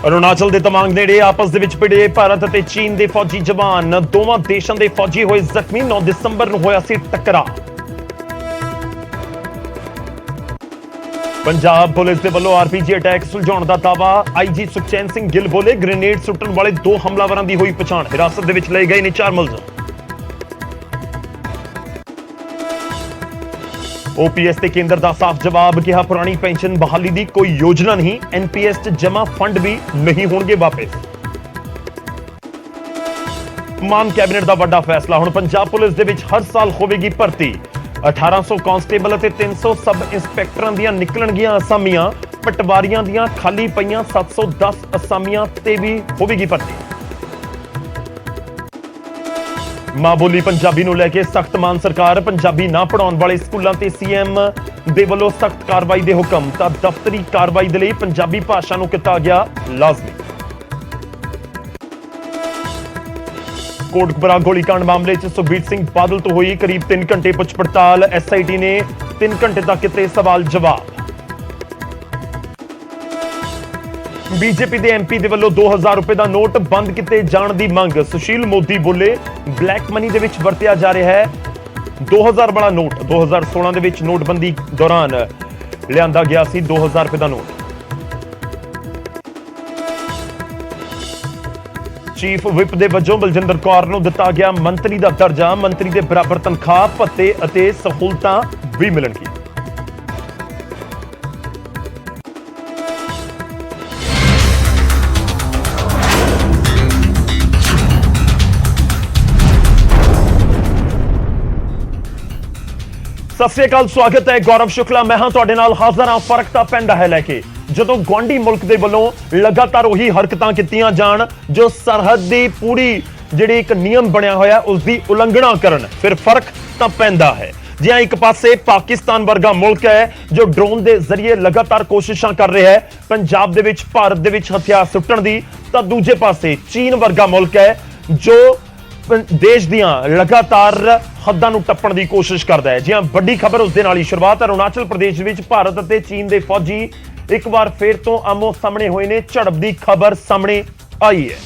ਅਰੁਣਾਚਲ ਦੇ ਤਵਾਂਗ ਨੇੜੇ ਆਪਸ ਦੇ ਵਿੱਚ ਭਿੜੇ ਭਾਰਤ ਅਤੇ ਚੀਨ ਦੇ ਫੌਜੀ ਜਵਾਨ। ਦੋਵਾਂ ਦੇਸ਼ਾਂ ਦੇ ਫੌਜੀ ਹੋਏ ਜ਼ਖਮੀ। 9 ਦਸੰਬਰ ਨੂੰ ਹੋਇਆ ਸੀ ਟਕਰਾਅ। ਪੰਜਾਬ ਪੁਲਿਸ ਦੇ ਵੱਲੋਂ ਆਰਪੀਜੀ ਅਟੈਕ ਸੁਲਝਾਉਣ ਦਾ ਦਾਅਵਾ। ਆਈਜੀ ਸੁਖਚੈਨ ਸਿੰਘ ਗਿੱਲ ਬੋਲੇ, ਗ੍ਰੇਨੇਡ ਸੁੱਟਣ ਵਾਲੇ 2 ਹਮਲਾਵਰਾਂ ਦੀ ਹੋਈ ਪਛਾਣ। ਹਿਰਾਸਤ ਦੇ ਵਿੱਚ ਲਏ ਗਏ ਨੇ 4 ਮੁਲਜ਼ਮ। ओपीएस ਤੇ ਕੇਂਦਰ ਦਾ ਸਾਫ਼ ਜਵਾਬ। ਕਿਹਾ ਪੁਰਾਣੀ ਪੈਨਸ਼ਨ ਬਹਾਲੀ ਦੀ ਕੋਈ ਯੋਜਨਾ ਨਹੀਂ। ਐਨਪੀਐਸ 'ਚ ਜਮ੍ਹਾਂ ਫੰਡ ਵੀ ਨਹੀਂ ਹੋਣਗੇ ਵਾਪਸ। ਮਾਨ ਕੈਬਨਿਟ ਦਾ ਵੱਡਾ ਫੈਸਲਾ। ਹੁਣ ਪੰਜਾਬ ਪੁਲਿਸ ਦੇ ਵਿੱਚ ਹਰ ਸਾਲ ਹੋਵੇਗੀ ਭਰਤੀ। 1800 ਕਾਂਸਟੇਬਲ ਅਤੇ 300 ਸਬ ਇੰਸਪੈਕਟਰਾਂ ਦੀਆਂ ਨਿਕਲਣਗੀਆਂ ਅਸਾਮੀਆਂ। ਪਟਵਾਰੀਆਂ ਦੀਆਂ ਖਾਲੀ ਪਈਆਂ 710 ਅਸਾਮੀਆਂ ਤੇ ਵੀ ਹੋਵੇਗੀ ਭਰਤੀ। ਮਾਂ ਬੋਲੀ ਪੰਜਾਬੀ ਨੂੰ ਲੈ ਕੇ ਸਖਤ ਮਾਨ ਸਰਕਾਰ। ਪੰਜਾਬੀ ਨਾ ਪੜਾਉਣ ਵਾਲੇ ਸਕੂਲਾਂ ਤੇ ਸੀਐਮ ਦੇ ਵੱਲੋਂ ਸਖਤ ਕਾਰਵਾਈ ਦੇ ਹੁਕਮ। ਤਾਂ ਦਫ਼ਤਰੀ ਕਾਰਵਾਈ ਦੇ ਲਈ ਪੰਜਾਬੀ ਭਾਸ਼ਾ ਨੂੰ ਕੀਤਾ ਗਿਆ ਲਾਜ਼ਮੀ। ਕੋਟਕਪੁਰਾ ਗੋਲੀकांड ਮਾਮਲੇ 'ਚ ਸੁਖਬੀਰ ਸਿੰਘ ਬਾਦਲ ਤੋਂ ਹੋਈ ਕਰੀਬ 3 ਘੰਟੇ ਪੁੱਛ ਪੜਤਾਲ। ਐਸਆਈਟੀ ਨੇ 3 ਘੰਟੇ ਤੱਕ ਕੀਤੇ ਸਵਾਲ ਜਵਾਬ। बीजेपी ਦੇ ਐਮਪੀ ਦੇ ਵੱਲੋਂ 2000 ਰੁਪਏ ਦਾ ਨੋਟ ਬੰਦ ਕੀਤੇ ਜਾਣ ਦੀ ਮੰਗ। ਸੁਸ਼ੀਲ ਮੋਦੀ ਬੋਲੇ, ਬਲੈਕ ਮਨੀ ਦੇ ਵਿੱਚ ਵਰਤਿਆ ਜਾ ਰਿਹਾ ਹੈ 2000 ਵਾਲਾ ਨੋਟ। 2016 ਦੇ ਵਿੱਚ ਨੋਟਬੰਦੀ ਦੌਰਾਨ ਲਿਆਂਦਾ ਗਿਆ ਸੀ 2000 ਰੁਪਏ ਦਾ ਨੋਟ। ਚੀਫ ਵਿਪ ਦੇ ਵਜੋਂ ਬਲਜਿੰਦਰ ਕੌਰ ਨੂੰ ਦਿੱਤਾ ਗਿਆ ਮੰਤਰੀ ਦਾ ਦਰਜਾ। ਮੰਤਰੀ ਦੇ ਬਰਾਬਰ ਤਨਖਾਹ, ਭੱਤੇ ਅਤੇ ਸਹੂਲਤਾਂ ਵੀ ਮਿਲਣਗੀਆਂ। ਸਤਿ ਸ੍ਰੀ ਅਕਾਲ, ਸਵਾਗਤ ਹੈ। ਗੌਰਵ ਸ਼ੁਕਲਾ ਮੈਂ ਹਾਂ ਤੁਹਾਡੇ ਨਾਲ ਹਾਜ਼ਰ ਹਾਂ। ਫਰਕ ਤਾਂ ਪੈਂਦਾ ਹੈ ਲੈ ਕੇ ਜਦੋਂ ਗੁਆਂਢੀ ਮੁਲਕ ਦੇ ਵੱਲੋਂ ਲਗਾਤਾਰ ਉਹੀ ਹਰਕਤਾਂ ਕੀਤੀਆਂ ਜਾਣ ਜੋ ਸਰਹੱਦ ਦੀ ਪੂਰੀ ਜਿਹੜੀ ਇੱਕ ਨਿਯਮ ਬਣਿਆ ਹੋਇਆ ਉਸ ਦੀ ਉਲੰਘਣਾ ਕਰਨ, ਫਿਰ ਫਰਕ ਤਾਂ ਪੈਂਦਾ ਹੈ। ਜਿਵੇਂ ਇੱਕ ਪਾਸੇ ਪਾਕਿਸਤਾਨ ਵਰਗਾ ਮੁਲਕ ਹੈ ਜੋ ਡਰੋਨ ਦੇ ਜ਼ਰੀਏ ਲਗਾਤਾਰ ਕੋਸ਼ਿਸ਼ਾਂ ਕਰ ਰਿਹਾ ਹੈ ਪੰਜਾਬ ਦੇ ਵਿੱਚ, ਭਾਰਤ ਦੇ ਵਿੱਚ ਹਥਿਆਰ ਸੁੱਟਣ ਦੀ, ਤਾਂ ਦੂਜੇ ਪਾਸੇ ਚੀਨ ਵਰਗਾ ਮੁਲਕ ਹੈ ਜੋ ਦੇਸ਼ ਦੀਆਂ ਲਗਾਤਾਰ ਹੱਦਾਂ ਨੂੰ ਟੱਪਣ ਦੀ ਕੋਸ਼ਿਸ਼ ਕਰਦਾ ਹੈ। ਜਿਵੇਂ ਵੱਡੀ ਖਬਰ ਉਸ ਦੇ ਨਾਲ ਹੀ ਸ਼ੁਰੂਆਤ। ਅਰੁਣਾਚਲ ਪ੍ਰਦੇਸ਼ ਵਿੱਚ ਭਾਰਤ ਅਤੇ ਚੀਨ ਦੇ ਫੌਜੀ ਇੱਕ ਵਾਰ ਫੇਰ ਤੋਂ ਆਮੋ ਸਾਹਮਣੇ ਹੋਏ ਨੇ। ਝੜਪ ਦੀ ਖਬਰ ਸਾਹਮਣੇ ਆਈ ਹੈ।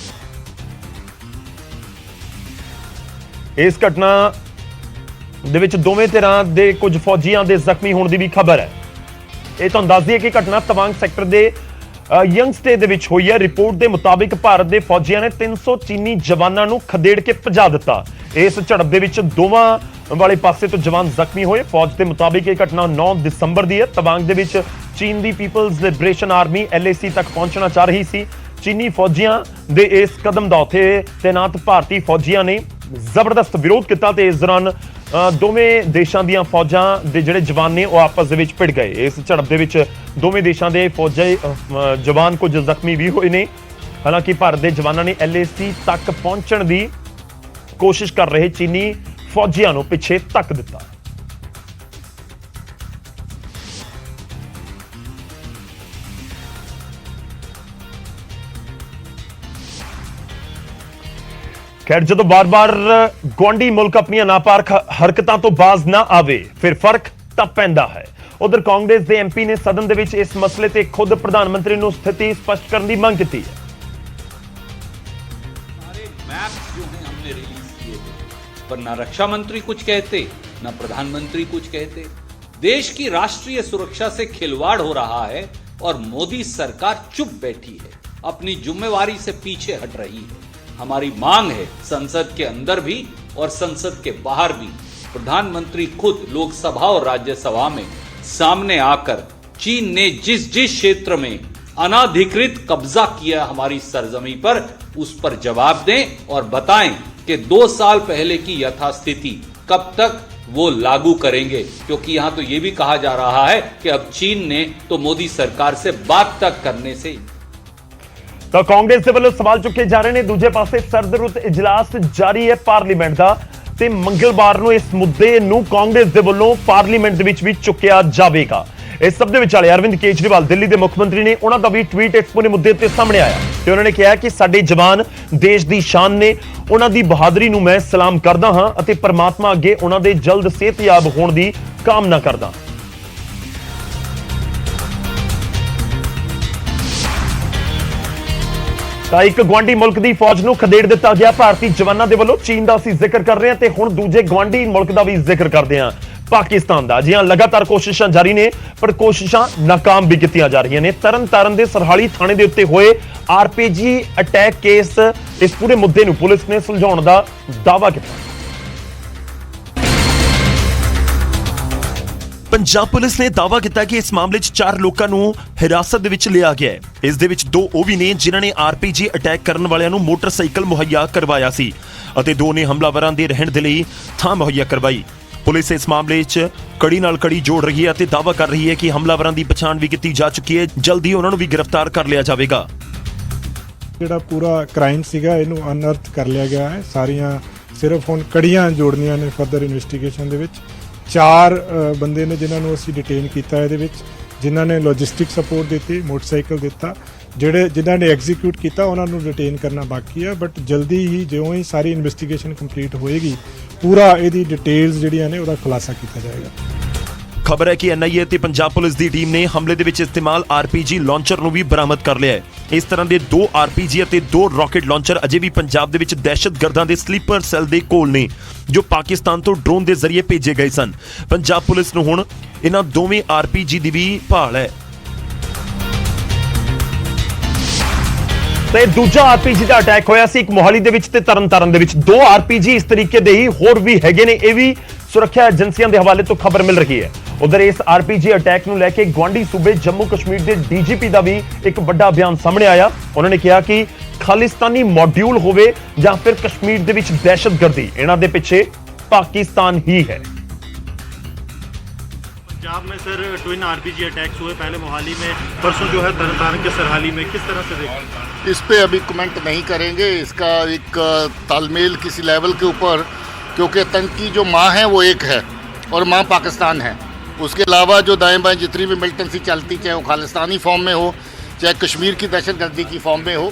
ਇਸ ਘਟਨਾ ਦੇ ਵਿੱਚ ਦੋਵੇਂ ਧਿਰਾਂ ਦੇ ਕੁਝ ਫੌਜੀਆਂ ਦੇ ਜ਼ਖਮੀ ਹੋਣ ਦੀ ਵੀ ਖਬਰ ਹੈ। ਇਹ ਤੁਹਾਨੂੰ ਦੱਸ ਦਈਏ ਕਿ ਘਟਨਾ ਤਵਾਂਗ ਸੈਕਟਰ ਦੇ ਯੰਗਸਟੇ ਦੇ ਵਿੱਚ ਹੋਈ ਹੈ। ਰਿਪੋਰਟ ਦੇ ਮੁਤਾਬਿਕ ਭਾਰਤ ਦੇ ਫੌਜੀਆਂ ਨੇ 300 ਚੀਨੀ ਜਵਾਨਾਂ ਨੂੰ ਖਦੇੜ ਕੇ ਭਜਾ ਦਿੱਤਾ। ਇਸ ਝੜਪ ਦੇ ਵਿੱਚ ਦੋਵਾਂ ਵਾਲੇ ਪਾਸੇ ਤੋਂ ਜਵਾਨ ਜ਼ਖਮੀ ਹੋਏ। ਫੌਜ ਦੇ ਮੁਤਾਬਿਕ ਇਹ ਘਟਨਾ 9 ਦਸੰਬਰ ਦੀ ਹੈ। ਤਵਾਂਗ ਦੇ ਵਿੱਚ ਚੀਨ ਦੀ ਪੀਪਲਜ਼ ਲਿਬਰੇਸ਼ਨ ਆਰਮੀ LAC ਤੱਕ ਪਹੁੰਚਣਾ ਚਾਹ ਰਹੀ ਸੀ। ਚੀਨੀ ਫੌਜੀਆਂ ਦੇ ਇਸ ਕਦਮ ਦਾ ਉੱਥੇ ਤੈਨਾਤ ਭਾਰਤੀ ਫੌਜੀਆਂ ਨੇ ਜ਼ਬਰਦਸਤ ਵਿਰੋਧ ਕੀਤਾ ਤੇ ਇਸ ਦੌਰਾਨ ਦੋਵੇਂ ਦੇਸ਼ਾਂ ਦੀਆਂ ਫੌਜਾਂ ਦੇ ਜਿਹੜੇ ਜਵਾਨ ਨੇ ਉਹ ਆਪਸ ਦੇ ਵਿੱਚ ਭਿੜ ਗਏ। ਇਸ ਝੜਪ ਦੇ ਵਿੱਚ ਦੋਵੇਂ ਦੇਸ਼ਾਂ ਦੇ ਫੌਜੀ ਜਵਾਨ ਕੁਝ ਜ਼ਖਮੀ ਵੀ ਹੋਏ ਨੇ। ਹਾਲਾਂਕਿ ਭਾਰਤ ਦੇ ਜਵਾਨਾਂ ਨੇ LAC ਤੱਕ ਪਹੁੰਚਣ ਦੀ ਕੋਸ਼ਿਸ਼ ਕਰ ਰਹੇ ਚੀਨੀ ਫੌਜੀਆਂ ਨੂੰ ਪਿੱਛੇ ਧੱਕ ਦਿੱਤਾ। ਖੈਰ, ਜਦੋਂ ਬਾਰ-ਬਾਰ ਗੁਆਂਢੀ ਮੁਲਕ ਆਪਣੀਆਂ ਨਾਪਾਕ ਹਰਕਤਾਂ ਤੋਂ ਬਾਜ਼ ਨਾ ਆਵੇ ਫਿਰ ਫਰਕ ਤਾਂ ਪੈਂਦਾ ਹੈ। ਉਧਰ ਕਾਂਗਰਸ ਦੇ ਐਮਪੀ ਨੇ ਸਦਨ ਦੇ ਵਿੱਚ ਇਸ ਮਸਲੇ ਤੇ ਖੁਦ ਪ੍ਰਧਾਨ ਮੰਤਰੀ ਨੂੰ ਸਥਿਤੀ ਸਪਸ਼ਟ ਕਰਨ ਦੀ ਮੰਗ ਕੀਤੀ ਹੈ। सारे मैप्स जो हैं हमने रिलीज किए थे, पर ना रक्षा मंत्री कुछ कहते, ना प्रधानमंत्री कुछ कहते। देश की राष्ट्रीय सुरक्षा से खिलवाड़ हो रहा है और मोदी सरकार चुप बैठी है, अपनी जिम्मेवारी से पीछे हट रही है। हमारी मांग है संसद के अंदर भी और संसद के बाहर भी प्रधानमंत्री खुद लोकसभा और राज्यसभा में सामने आकर चीन ने जिस जिस क्षेत्र में अनाधिकृत कब्जा किया हमारी सरजमी पर, उस पर जवाब दें और बताएं कि 2 साल पहले की यथास्थिति कब तक वो लागू करेंगे। क्योंकि यहां तो ये भी कहा जा रहा है कि अब चीन ने तो मोदी सरकार से बात तक करने से ਤਾਂ ਕਾਂਗਰਸ ਦੇ ਵੱਲੋਂ ਸਵਾਲ ਚੁੱਕੇ ਜਾ ਰਹੇ ਨੇ। ਦੂਜੇ ਪਾਸੇ ਸਰਦਰੁੱਤ ਇਜਲਾਸ ਜਾਰੀ ਹੈ ਪਾਰਲੀਮੈਂਟ ਦਾ ਤੇ ਮੰਗਲਵਾਰ ਨੂੰ ਇਸ ਮੁੱਦੇ ਨੂੰ ਕਾਂਗਰਸ ਦੇ ਵੱਲੋਂ ਪਾਰਲੀਮੈਂਟ ਦੇ ਵਿੱਚ ਵੀ ਚੁੱਕਿਆ ਜਾਵੇਗਾ। ਇਸ ਸਭ ਦੇ ਵਿਚਾਲੇ ਅਰਵਿੰਦ ਕੇਜਰੀਵਾਲ ਦਿੱਲੀ ਦੇ ਮੁੱਖ ਮੰਤਰੀ ਨੇ, ਉਹਨਾਂ ਦਾ ਵੀ ਟਵੀਟ ਇਸ ਪੂਰੇ ਮੁੱਦੇ ਤੇ ਸਾਹਮਣੇ ਆਇਆ ਤੇ ਉਹਨਾਂ ਨੇ ਕਿਹਾ ਕਿ ਸਾਡੇ ਜਵਾਨ ਦੇਸ਼ ਦੀ ਸ਼ਾਨ ਨੇ, ਉਹਨਾਂ ਦੀ ਬਹਾਦਰੀ ਨੂੰ ਮੈਂ ਸਲਾਮ ਕਰਦਾ ਹਾਂ ਅਤੇ ਪਰਮਾਤਮਾ ਅੱਗੇ ਉਹਨਾਂ ਦੇ ਜਲਦ ਸਿਹਤਯਾਬ ਹੋਣ ਦੀ ਕਾਮਨਾ ਕਰਦਾ ਹਾਂ। ਤਾਂ ਇੱਕ ਗਵਾਂਢੀ ਮੁਲਕ ਦੀ ਫੌਜ ਨੂੰ ਖਦੇੜ ਦਿੱਤਾ ਗਿਆ ਭਾਰਤੀ ਜਵਾਨਾਂ ਦੇ ਵੱਲੋਂ। ਚੀਨ ਦਾ ਅਸੀਂ ਜ਼ਿਕਰ ਕਰ ਰਹੇ ਹਾਂ ਤੇ ਹੁਣ ਦੂਜੇ ਗਵਾਂਢੀ ਮੁਲਕ ਦਾ ਵੀ ਜ਼ਿਕਰ ਕਰਦੇ ਹਾਂ, ਪਾਕਿਸਤਾਨ ਦਾ। ਜੀ ਹਾਂ, ਲਗਾਤਾਰ ਕੋਸ਼ਿਸ਼ਾਂ ਜਾਰੀ ਨੇ ਪਰ ਕੋਸ਼ਿਸ਼ਾਂ ਨਾਕਾਮ ਵੀ ਕੀਤੀਆਂ ਜਾ ਰਹੀਆਂ ਨੇ। ਤਰਨਤਾਰਨ ਦੇ ਸਰਹਾਲੀ ਥਾਣੇ ਦੇ ਉੱਤੇ ਹੋਏ ਆਰਪੀਜੀ ਅਟੈਕ ਕੇਸ, ਇਸ ਪੂਰੇ ਮੁੱਦੇ ਨੂੰ ਪੁਲਿਸ ਨੇ ਸੁਲਝਾਉਣ ਦਾ ਦਾਅਵਾ ਕੀਤਾ। ਪੰਜਾਬ ਪੁਲਿਸ ਨੇ ਦਾਅਵਾ ਕੀਤਾ ਕਿ ਇਸ ਮਾਮਲੇ 'ਚ 4 ਲੋਕਾਂ ਨੂੰ ਹਿਰਾਸਤ ਦੇ ਵਿੱਚ ਲਿਆ ਗਿਆ ਹੈ। ਇਸ ਦੇ ਵਿੱਚ 2 ਉਹ ਵੀ ਨੇ ਜਿਨ੍ਹਾਂ ਨੇ ਆਰਪੀਜੀ ਅਟੈਕ ਕਰਨ ਵਾਲਿਆਂ ਨੂੰ ਮੋਟਰਸਾਈਕਲ ਮੁਹੱਈਆ ਕਰਵਾਇਆ ਸੀ ਅਤੇ 2 ਨੇ ਹਮਲਾਵਰਾਂ ਦੇ ਰਹਿਣ ਦੇ ਲਈ ਥਾਂ ਮੁਹੱਈਆ ਕਰਵਾਈ। ਪੁਲਿਸ ਇਸ ਮਾਮਲੇ 'ਚ ਕੜੀ ਨਾਲ ਕੜੀ ਜੋੜ ਰਹੀ ਹੈ ਅਤੇ ਦਾਅਵਾ ਕਰ ਰਹੀ ਹੈ ਕਿ ਹਮਲਾਵਰਾਂ ਦੀ ਪਛਾਣ ਵੀ ਕੀਤੀ ਜਾ ਚੁੱਕੀ ਹੈ। ਜਲਦੀ ਉਹਨਾਂ ਨੂੰ ਵੀ ਗ੍ਰਿਫਤਾਰ ਕਰ ਲਿਆ ਜਾਵੇਗਾ। ਜਿਹੜਾ ਪੂਰਾ ਕ੍ਰਾਈਮ ਸੀਗਾ ਇਹਨੂੰ ਅਨਅਰਥ ਕਰ ਲਿਆ ਗਿਆ ਹੈ। ਸਾਰੀਆਂ ਸਿਰਫ ਹੁਣ ਕੜੀਆਂ ਜੋੜਨੀਆਂ ਨੇ ਫਰਦਰ ਇਨਵੈਸਟੀਗੇਸ਼ਨ ਦੇ ਵਿੱਚ। 4 ਬੰਦੇ ਨੇ ਜਿਨ੍ਹਾਂ ਨੂੰ ਅਸੀਂ ਡਿਟੇਨ ਕੀਤਾ ਇਹਦੇ ਵਿੱਚ, ਜਿਨ੍ਹਾਂ ਨੇ ਲੌਜਿਸਟਿਕ ਸਪੋਰਟ ਦਿੱਤੀ, ਮੋਟਰਸਾਈਕਲ ਦਿੱਤਾ। ਜਿਨ੍ਹਾਂ ਨੇ ਐਗਜ਼ੀਕਿਊਟ ਕੀਤਾ ਉਹਨਾਂ ਨੂੰ ਡਿਟੇਨ ਕਰਨਾ ਬਾਕੀ ਹੈ, ਬਟ ਜਲਦੀ ਹੀ ਜਿਉਂ ਹੀ ਸਾਰੀ ਇਨਵੈਸਟੀਗੇਸ਼ਨ ਕੰਪਲੀਟ ਹੋਏਗੀ ਪੂਰਾ ਇਹਦੀ ਡਿਟੇਲਸ ਜਿਹੜੀਆਂ ਨੇ ਉਹਦਾ ਖੁਲਾਸਾ ਕੀਤਾ ਜਾਏਗਾ। ਖਬਰ ਹੈ ਕਿ ਐਨਆਈਏ ਤੇ ਪੰਜਾਬ ਪੁਲਿਸ ਦੀ ਟੀਮ ਨੇ ਹਮਲੇ ਦੇ ਵਿੱਚ ਇਸਤੇਮਾਲ ਆਰਪੀਜੀ ਲਾਂਚਰ ਨੂੰ ਵੀ ਬਰਾਮਦ ਕਰ ਲਿਆ ਹੈ। ਇਸ ਤਰ੍ਹਾਂ ਦੇ 2 ਆਰਪੀਜੀ ਅਤੇ 2 ਰਾਕੇਟ ਲਾਂਚਰ ਅਜੇ ਵੀ ਪੰਜਾਬ ਦੇ ਵਿੱਚ ਦਹਿਸ਼ਤਗਰਦਾਂ ਦੇ ਸਲੀਪਰ ਸੈੱਲ ਦੇ ਕੋਲ ਨੇ, ਜੋ ਪਾਕਿਸਤਾਨ ਤੋਂ ਡਰੋਨ ਦੇ ਜ਼ਰੀਏ ਭੇਜੇ ਗਏ ਸਨ। ਪੰਜਾਬ ਪੁਲਿਸ ਨੂੰ ਹੁਣ ਇਹਨਾਂ ਦੋਵੇਂ ਆਰਪੀਜੀ ਦੀ ਵੀ ਭਾਲ ਹੈ। ਤੇ ਦੂਜਾ ਆਰਪੀਜੀ ਦਾ ਅਟੈਕ ਹੋਇਆ ਸੀ ਇੱਕ ਮੋਹਾਲੀ ਦੇ ਵਿੱਚ ਤੇ ਤਰਨਤਾਰਨ ਦੇ ਵਿੱਚ। 2 ਆਰਪੀਜੀ ਇਸ ਤਰੀਕੇ ਦੇ ਹੀ ਹੋਰ ਵੀ ਹੈਗੇ ਨੇ। ਇਹ ਵੀ ਸੁਰੱਖਿਆ ਏਜੰਸੀਆਂ ਦੇ ਹਵਾਲੇ ਤੋਂ ਖਬਰ ਮਿਲ ਰਹੀ ਹੈ। ਉਧਰ ਇਸ ਆਰਪੀਜੀ ਅਟੈਕ ਨੂੰ ਲੈ ਕੇ ਗਵਾਂਢੀ ਸੂਬੇ ਜੰਮੂ ਕਸ਼ਮੀਰ ਦੇ ਡੀਜੀਪੀ ਦਾ ਵੀ ਇੱਕ ਵੱਡਾ ਬਿਆਨ ਸਾਹਮਣੇ ਆਇਆ। ਉਹਨਾਂ ਨੇ ਕਿਹਾ ਕਿ ਖਾਲਿਸਤਾਨੀ ਮੋਡਿਊਲ ਹੋਵੇ ਜਾਂ ਫਿਰ ਕਸ਼ਮੀਰ ਦੇ ਵਿੱਚ ਦਹਿਸ਼ਤਗਰਦੀ, ਇਹਨਾਂ ਦੇ ਪਿੱਛੇ ਪਾਕਿस्तान ही है। पंजाब में सर ट्विन आरपीजी अटैक्स हुए, पहले मोहाली में, परसों जो है तरनतारन के सरहाली में, किस तरह से देखें? इस पे अभी कमेंट नहीं करेंगे। इसका एक तालमेल किसी लेवल के ऊपर, क्योंकि आतंकी जो माँ है वो एक है और माँ पाकिस्तान है। उसके अलावा जो दाएं बाएं जितनी भी मिलिटेंसी चलती, चाहे वो खालिस्तानी फॉर्म में हो चाहे कश्मीर की दहशतगर्दी की फॉर्म में हो,